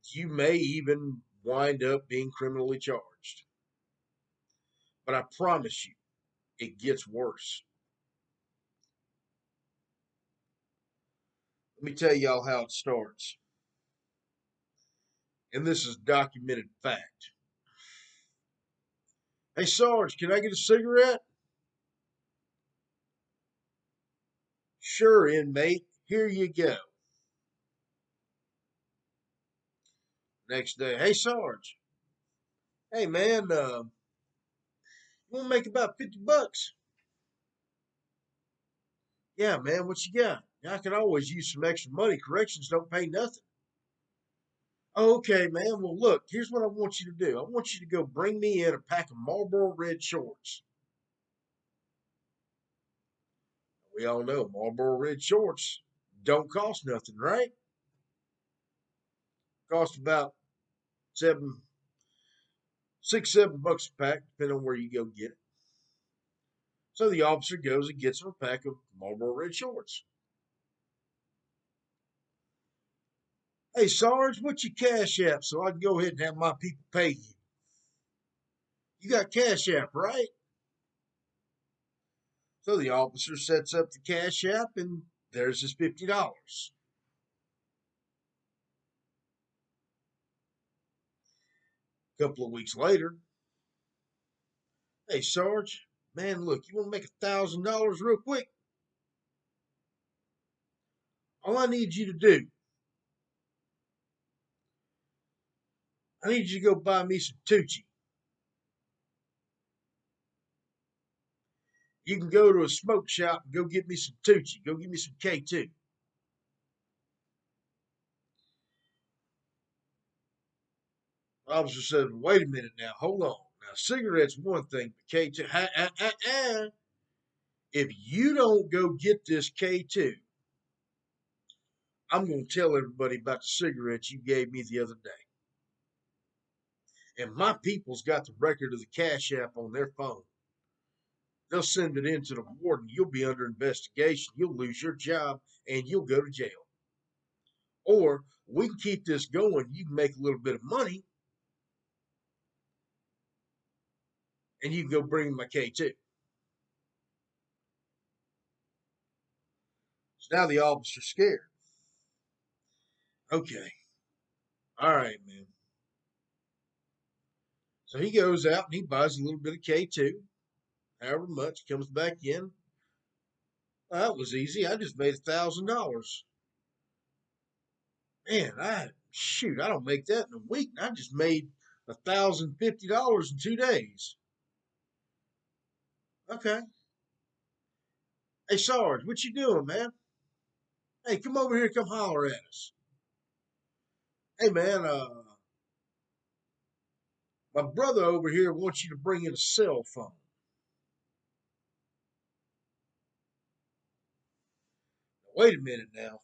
You may even wind up being criminally charged. But I promise you, it gets worse. Let me tell y'all how it starts. And this is documented fact. Hey, Sarge, can I get a cigarette? Sure, inmate. Here you go. Next day, hey, Sarge. Hey, man, you want to make about $50? Yeah, man, what you got? I could always use some extra money. Corrections don't pay nothing. Oh, okay, man. Well, look, here's what I want you to do. I want you to go bring me in a pack of Marlboro Red shorts. We all know Marlboro Red shorts don't cost nothing, right? Cost about $7, $6, $7 a pack, depending on where you go get it. So the officer goes and gets him a pack of Marlboro Red shorts. Hey, Sarge, what's your cash app so I can go ahead and have my people pay you? You got cash app, right? So the officer sets up the cash app, and there's his $50. A couple of weeks later, hey, Sarge, man, look, you want to make $1,000 real quick? All I need you to do, I need you to go buy me some Tucci. You can go to a smoke shop and go get me some Tucci. Go get me some K2. The officer said, wait a minute now, hold on. Now, cigarettes one thing, but K2, if you don't go get this K2, I'm going to tell everybody about the cigarettes you gave me the other day. And my people's got the record of the cash app on their phone. They'll send it in to the warden. You'll be under investigation. You'll lose your job and you'll go to jail. Or we can keep this going. You can make a little bit of money and you can go bring my K2. So now the officer's scared. Okay. All right, man. So he goes out and he buys a little bit of K2, however much, comes back in. Well, that was easy. I just made $1,000. Man, I don't make that in a week. I just made $1,050 in 2 days. Okay. Hey, Sarge, what you doing, man? Hey, come over here, come holler at us. Hey, man, my brother over here wants you to bring in a cell phone. Wait a minute now.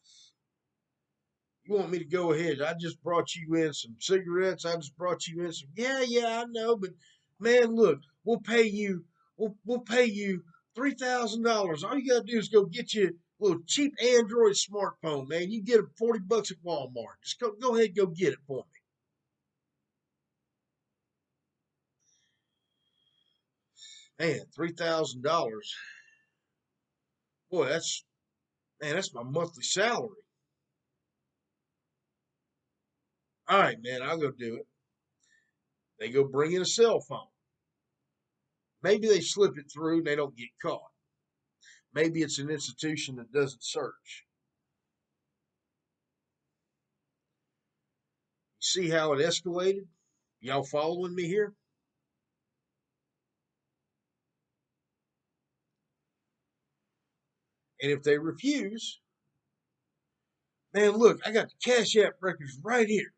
You want me to go ahead? I just brought you in some cigarettes. I just brought you in some. Yeah, I know, but man, look, we'll pay you. We'll pay you $3,000. All you gotta do is go get you a little cheap Android smartphone, man. You get it $40 at Walmart. Just go ahead and go get it for me. Man, $3,000. Boy, that's my monthly salary. All right, man, I'll go do it. They go bring in a cell phone. Maybe they slip it through and they don't get caught. Maybe it's an institution that doesn't search. You see how it escalated? Y'all following me here? And if they refuse, man, look, I got the Cash App records right here.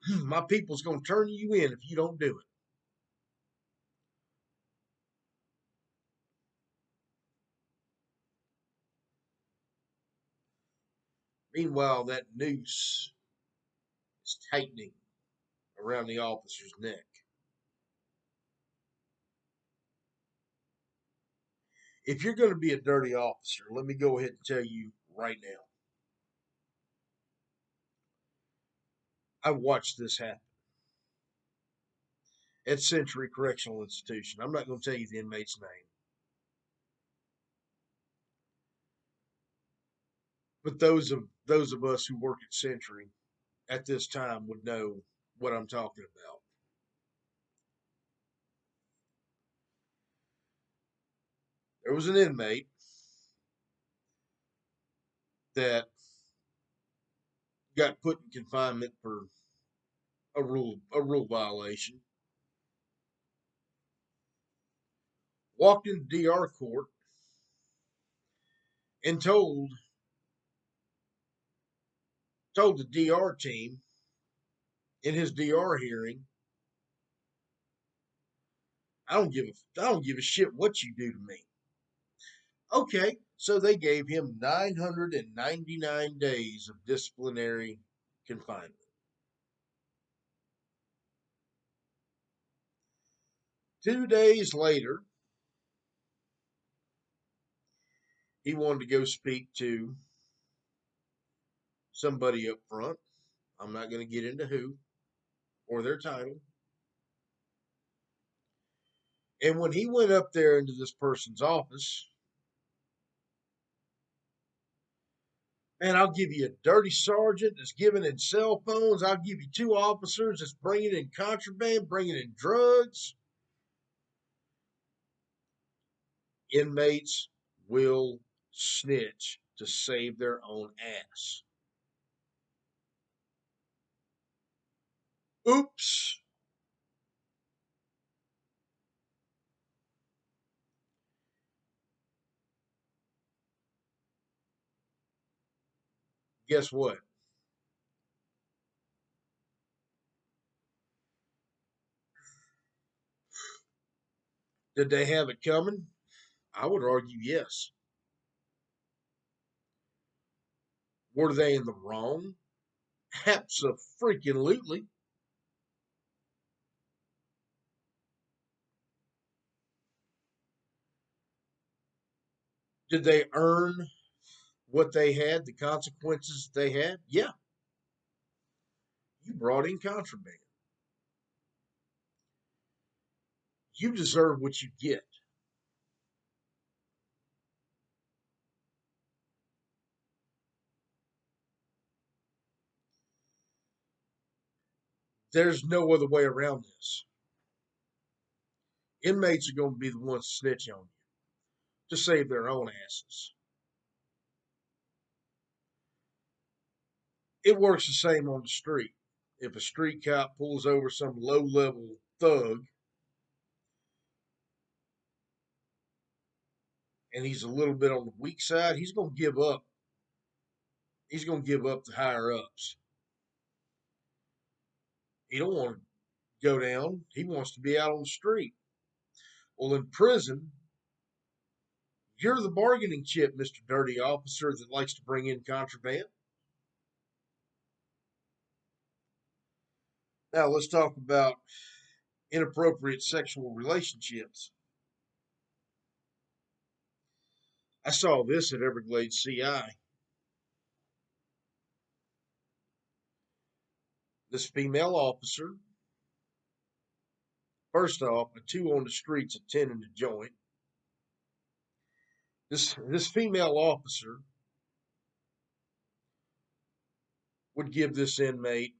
My people's going to turn you in if you don't do it. Meanwhile, that noose is tightening around the officer's neck. If you're going to be a dirty officer, let me go ahead and tell you right now. I watched this happen at Century Correctional Institution. I'm not going to tell you the inmate's name. But those of us who work at Century at this time would know what I'm talking about. There was an inmate that got put in confinement for a rule violation. Walked into DR court and told the DR team in his DR hearing, I don't give a shit what you do to me. Okay, so they gave him 999 days of disciplinary confinement. 2 days later, he wanted to go speak to somebody up front. I'm not going to get into who or their title. And when he went up there into this person's office, man, I'll give you a dirty sergeant that's giving in cell phones. I'll give you two officers that's bringing in contraband, bringing in drugs. Inmates will snitch to save their own ass. Oops. Guess what? Did they have it coming? I would argue yes. Were they in the wrong? Absolutely. Did they earn what they had, the consequences they had? Yeah. You brought in contraband. You deserve what you get. There's no other way around this. Inmates are going to be the ones to snitch on you to save their own asses. It works the same on the street. If a street cop pulls over some low level thug and he's a little bit on the weak side, he's going to give up. He's going to give up the higher ups. He don't want to go down. He wants to be out on the street. Well, in prison, You're the bargaining chip, Mr. Dirty Officer that likes to bring in contraband. Now let's talk about inappropriate sexual relationships. I saw this at Everglades CI. This female officer, first off, a two on the streets attending the joint. This female officer would give this inmate,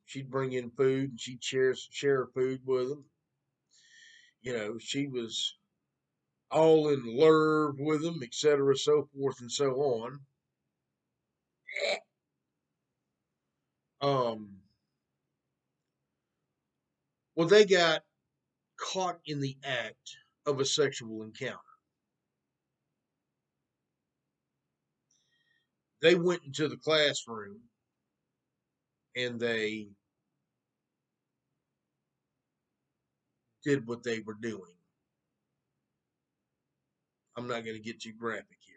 she'd bring in food and she'd share food with him. She was all in love with him, etc., so forth and so on. Um, well, they got caught in the act of a sexual encounter. They went into the classroom and they did what they were doing. I'm not going to get too graphic here.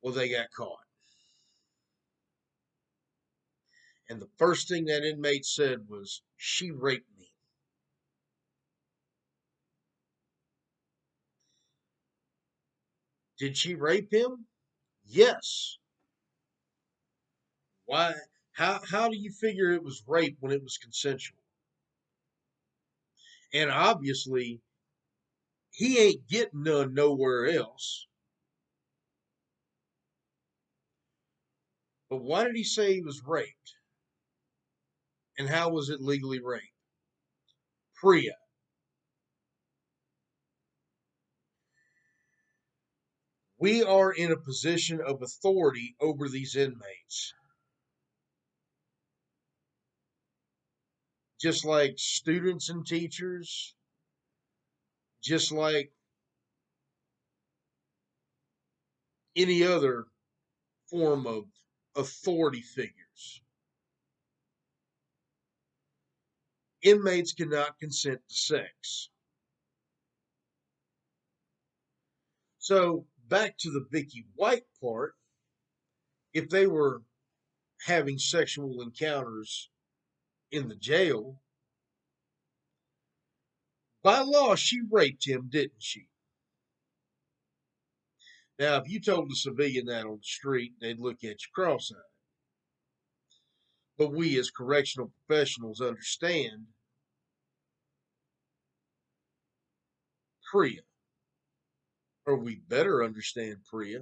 Well, they got caught. And the first thing that inmate said was, "She raped me." Did she rape him? Yes. Why? How do you figure it was rape when it was consensual? And obviously, he ain't getting none nowhere else. But why did he say he was raped? And how was it legally rape? Priya. We are in a position of authority over these inmates. Just like students and teachers, just like any other form of authority figures. Inmates cannot consent to sex. So back to the Vicky White part, if they were having sexual encounters in the jail, by law, she raped him, didn't she? Now, if you told a civilian that on the street, they'd look at you cross-eyed. But we as correctional professionals understand Priya, or we better understand Priya.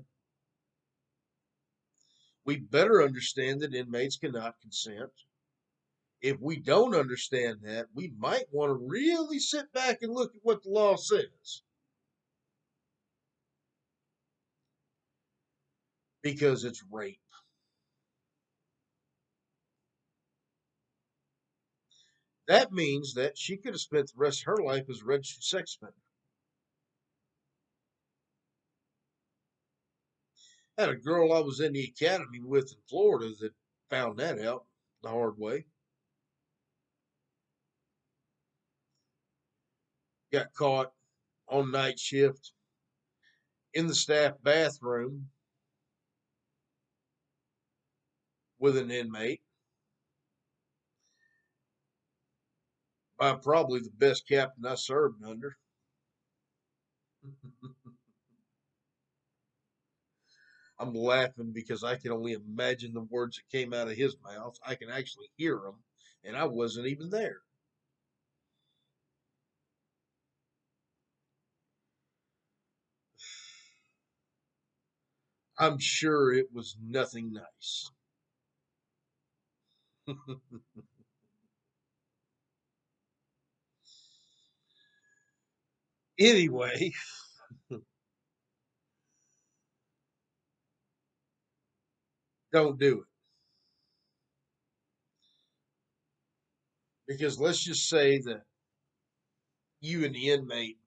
We better understand that inmates cannot consent. If we don't understand that, we might want to really sit back and look at what the law says. Because it's rape. That means that she could have spent the rest of her life as a registered sex offender. I had a girl I was in the academy with in Florida that found that out the hard way. Got caught on night shift in the staff bathroom with an inmate by probably the best captain I served under. I'm laughing because I can only imagine the words that came out of his mouth. I can actually hear them, and I wasn't even there. I'm sure it was nothing nice. Anyway, don't do it. Because let's just say that you and the inmate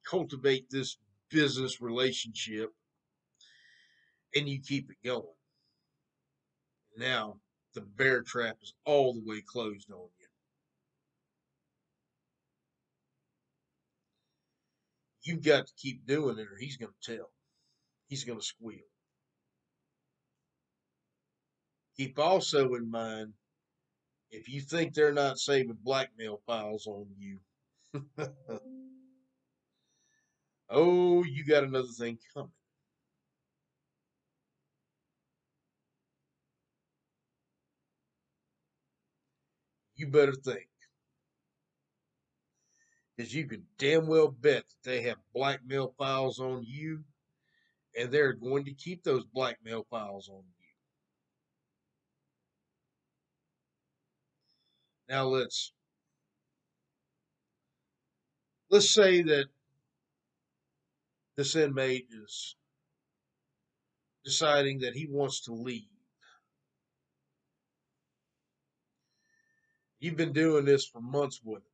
cultivate this business relationship and you keep it going. Now, the bear trap is all the way closed on you. You've got to keep doing it or he's going to tell. He's going to squeal. Keep also in mind, if you think they're not saving blackmail files on you, oh, you got another thing coming. You better think. Because you can damn well bet that they have blackmail files on you, and they're going to keep those blackmail files on you. Now let's say that this inmate is deciding that he wants to leave. You've been doing this for months with him.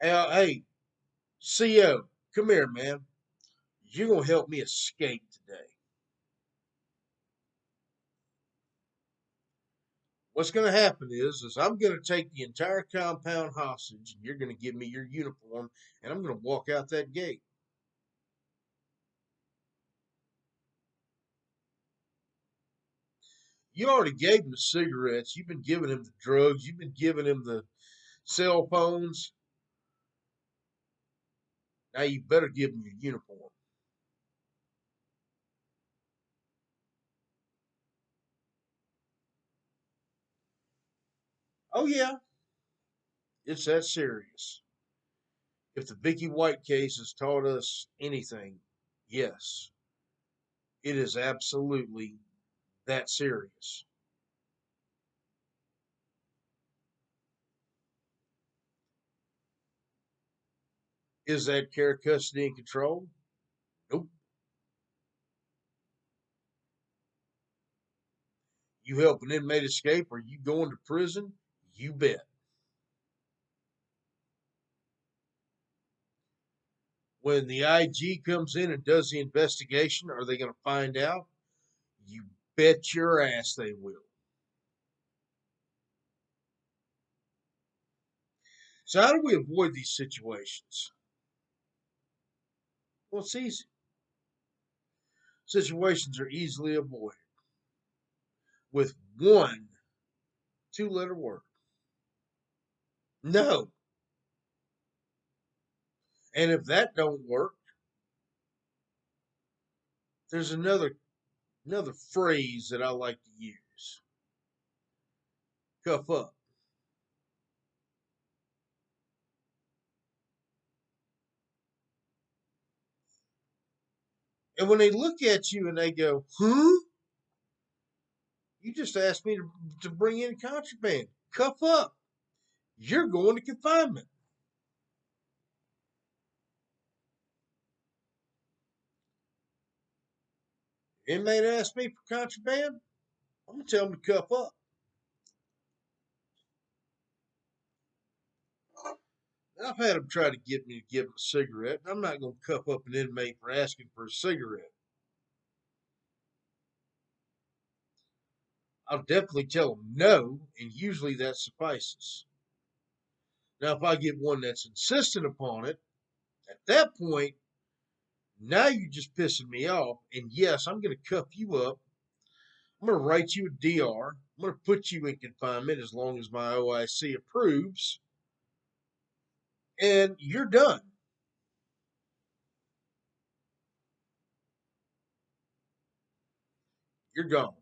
Hey, CO, come here, man. You're going to help me escape today. What's going to happen is I'm going to take the entire compound hostage, and you're going to give me your uniform, and I'm going to walk out that gate. You already gave him the cigarettes. You've been giving him the drugs. You've been giving him the cell phones. Now you better give him your uniform. Oh, yeah, it's that serious. If the Vicky White case has taught us anything, yes, it is absolutely that serious. Is that care, custody, and control? Nope. You help an inmate escape or you going to prison? You bet. When the IG comes in and does the investigation, are they going to find out? You bet your ass they will. So, how do we avoid these situations? Well, it's easy. Situations are easily avoided with one 2 letter word. No. And if that don't work, there's another phrase that I like to use. Cuff up. And when they look at you and they go, huh? You just asked me to bring in contraband. Cuff up. You're going to confinement. Inmate asked me for contraband. I'm going to tell him to cuff up. I've had them try to get me to give him a cigarette. I'm not going to cuff up an inmate for asking for a cigarette. I'll definitely tell them no, and usually that suffices. Now, if I get one that's insistent upon it, at that point, now you're just pissing me off. And yes, I'm going to cuff you up. I'm going to write you a DR. I'm going to put you in confinement as long as my OIC approves. And you're done. You're gone.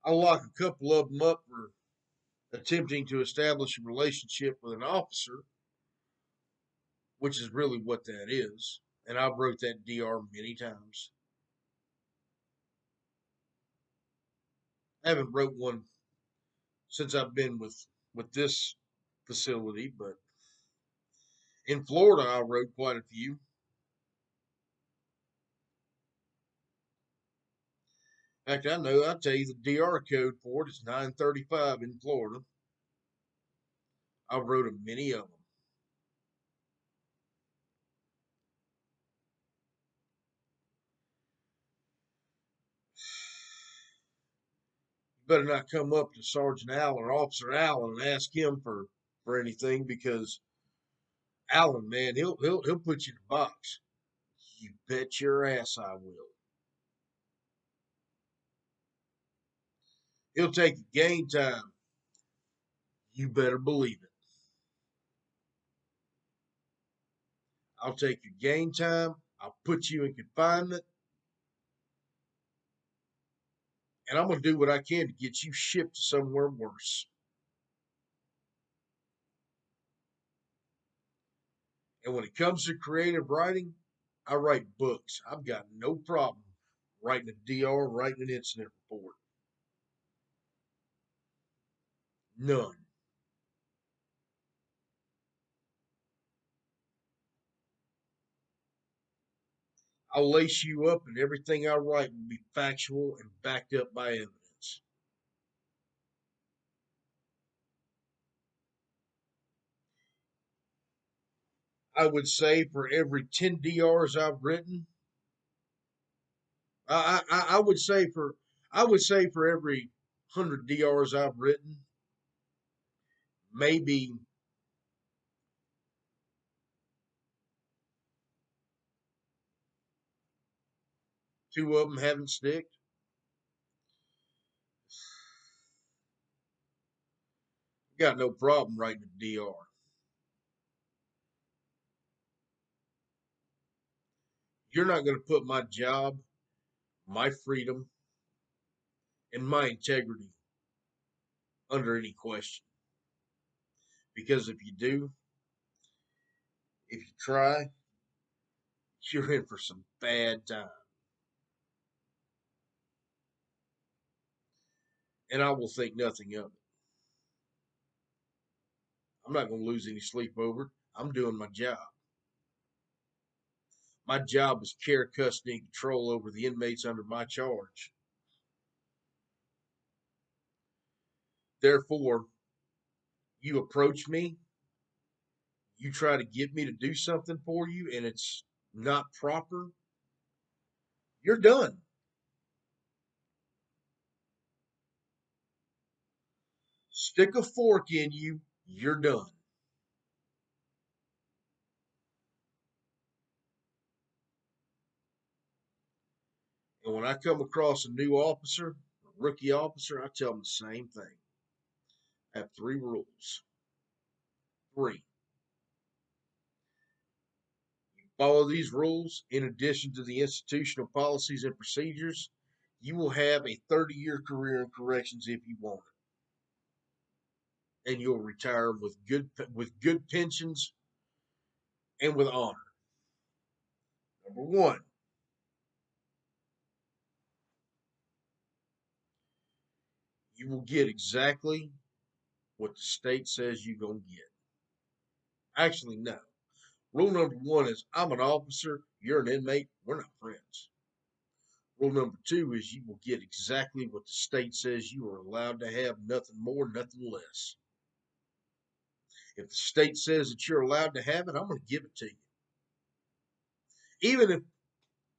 I'll lock a couple of them up for attempting to establish a relationship with an officer, which is really what that is. And I've wrote that DR many times. I haven't wrote one since I've been with this facility, but in Florida I wrote quite a few. In fact, I'll tell you the DR code for it is 935 in Florida. I wrote a many of them. better not come up to Sergeant Allen or Officer Allen and ask him for anything, because Allen, man, he'll put you in a box. You bet your ass I will. He'll take your game time. You better believe it. I'll take your game time. I'll put you in confinement. And I'm going to do what I can to get you shipped to somewhere worse. And when it comes to creative writing, I write books. I've got no problem writing a DR, writing an incident report. None. I'll lace you up, and everything I write will be factual and backed up by evidence. I would say for every 10 DRs I've written, I would say for every 100 DRs I've written, maybe 2 of them haven't sticked. Got no problem writing a DR. You're not going to put my job, my freedom, and my integrity under any question. Because if you do, if you try, you're in for some bad time. And I will think nothing of it. I'm not going to lose any sleep over it. I'm doing my job. My job is care, custody, and control over the inmates under my charge. Therefore, you approach me, you try to get me to do something for you, and it's not proper, you're done. Stick a fork in you, you're done. And when I come across a new officer, a rookie officer, I tell them the same thing. I have 3 rules. 3. You follow these rules, in addition to the institutional policies and procedures, you will have a 30-year career in corrections if you want it. And you'll retire with good pensions and with honor. Number 1, you will get exactly what the state says you're going to get. Actually, no. Rule number 1 is I'm an officer, you're an inmate, we're not friends. Rule number 2 is you will get exactly what the state says you are allowed to have, nothing more, nothing less. If the state says that you're allowed to have it, I'm going to give it to you. Even if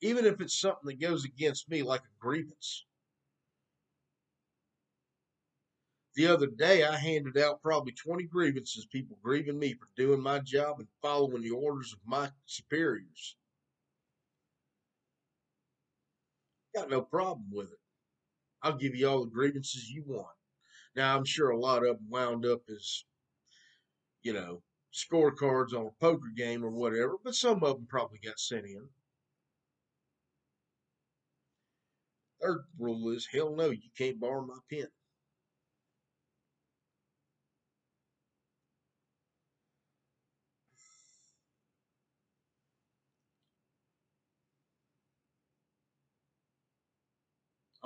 even if it's something that goes against me, like a grievance. The other day, I handed out probably 20 grievances, people grieving me for doing my job and following the orders of my superiors. Got no problem with it. I'll give you all the grievances you want. Now, I'm sure a lot of them wound up as, you know, scorecards on a poker game or whatever, but some of them probably got sent in. Third rule is hell no, you can't borrow my pen.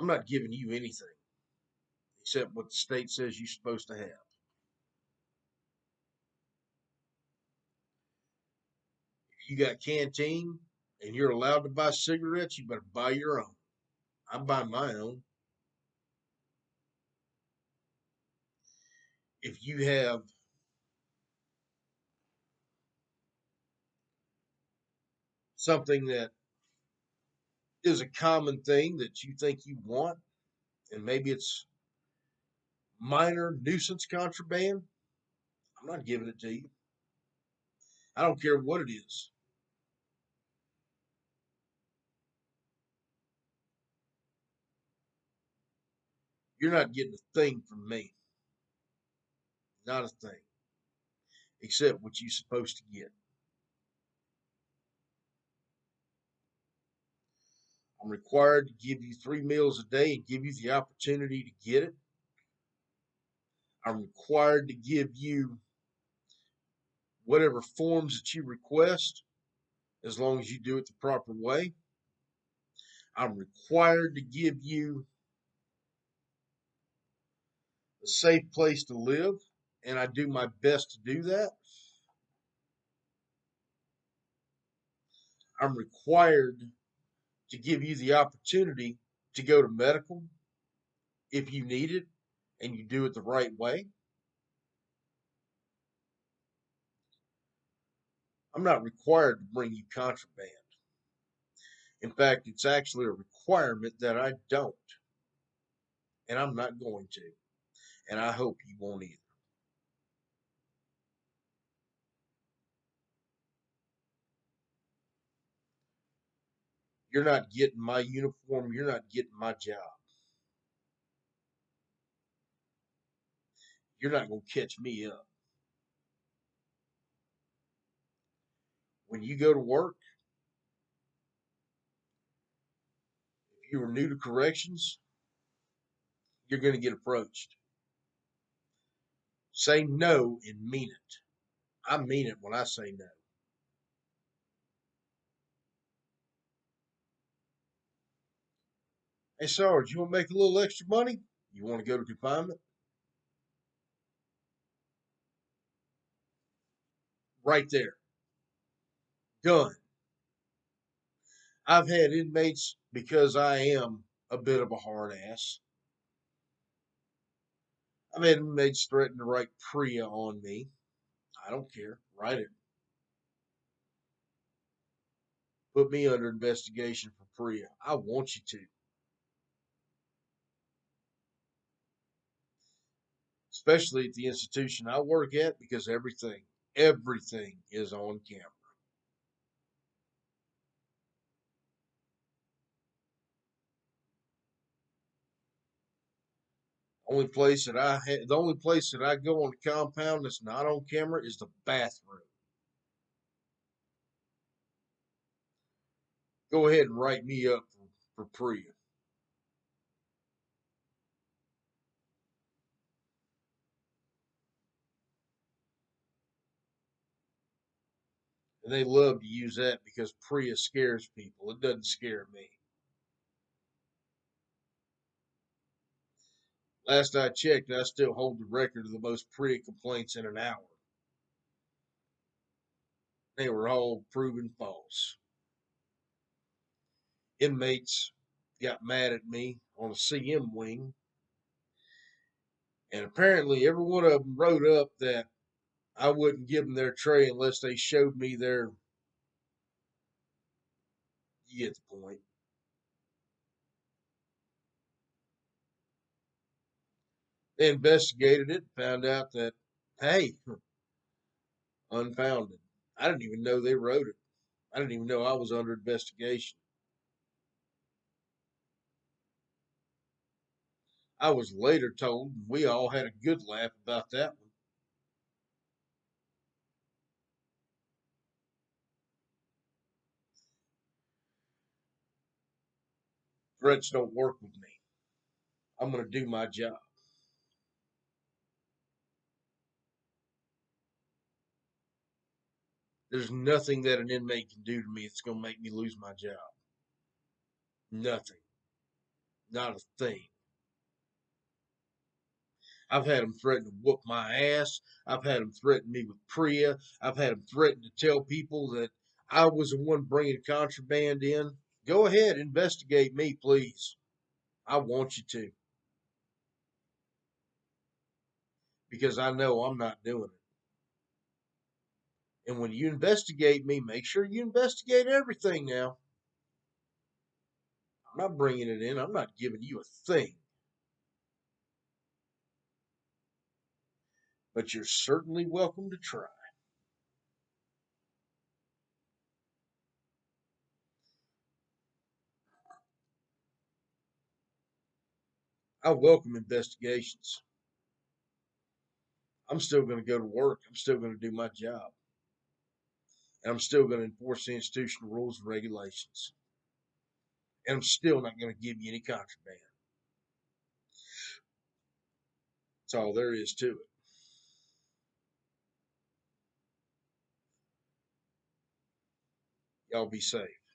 I'm not giving you anything except what the state says you're supposed to have. If you got canteen and you're allowed to buy cigarettes, you better buy your own. I buy my own. If you have something that is a common thing that you think you want, and maybe it's minor nuisance contraband, I'm not giving it to you. I don't care what it is. You're not getting a thing from me. Not a thing. Except what you're supposed to get. I'm required to give you 3 meals a day and give you the opportunity to get it. I'm required to give you whatever forms that you request as long as you do it the proper way. I'm required to give you a safe place to live, and I do my best to do that. I'm required to give you the opportunity to go to medical if you need it and you do it the right way. I'm not required to bring you contraband. In fact, it's actually a requirement that I don't, and I'm not going to, and I hope you won't either. You're not getting my uniform. You're not getting my job. You're not going to catch me up. When you go to work, if you are new to corrections, you're going to get approached. Say no and mean it. I mean it when I say no. Hey, Sarge, you want to make a little extra money? You want to go to confinement? Right there. Done. I've had inmates, because I am a bit of a hard ass, I've had inmates threaten to write PREA on me. I don't care. Write it. Put me under investigation for PREA. I want you to. Especially at the institution I work at, because everything is on camera. The only place that I go on the compound that's not on camera is the bathroom. Go ahead and write me up for PREA. And they love to use that because PREA scares people. It doesn't scare me. Last I checked, I still hold the record of the most PREA complaints in an hour. They were all proven false. Inmates got mad at me on a CM wing, and apparently every one of them wrote up that I wouldn't give them their tray unless they showed me their. You get the point. They investigated it, found out that, hey, unfounded. I didn't even know they wrote it. I didn't even know I was under investigation. I was later told, and we all had a good laugh about that one. Threats don't work with me. I'm going to do my job. There's nothing that an inmate can do to me that's going to make me lose my job. Nothing. Not a thing. I've had them threaten to whoop my ass. I've had them threaten me with PREA. I've had them threaten to tell people that I was the one bringing contraband in. Go ahead, investigate me, please. I want you to, because I know I'm not doing it. And when you investigate me, make sure you investigate everything now. I'm not bringing it in. I'm not giving you a thing. but you're certainly welcome to try. I welcome investigations. I'm still going to go to work. I'm still going to do my job. And I'm still going to enforce the institutional rules and regulations. And I'm still not going to give you any contraband. That's all there is to it. Y'all be safe.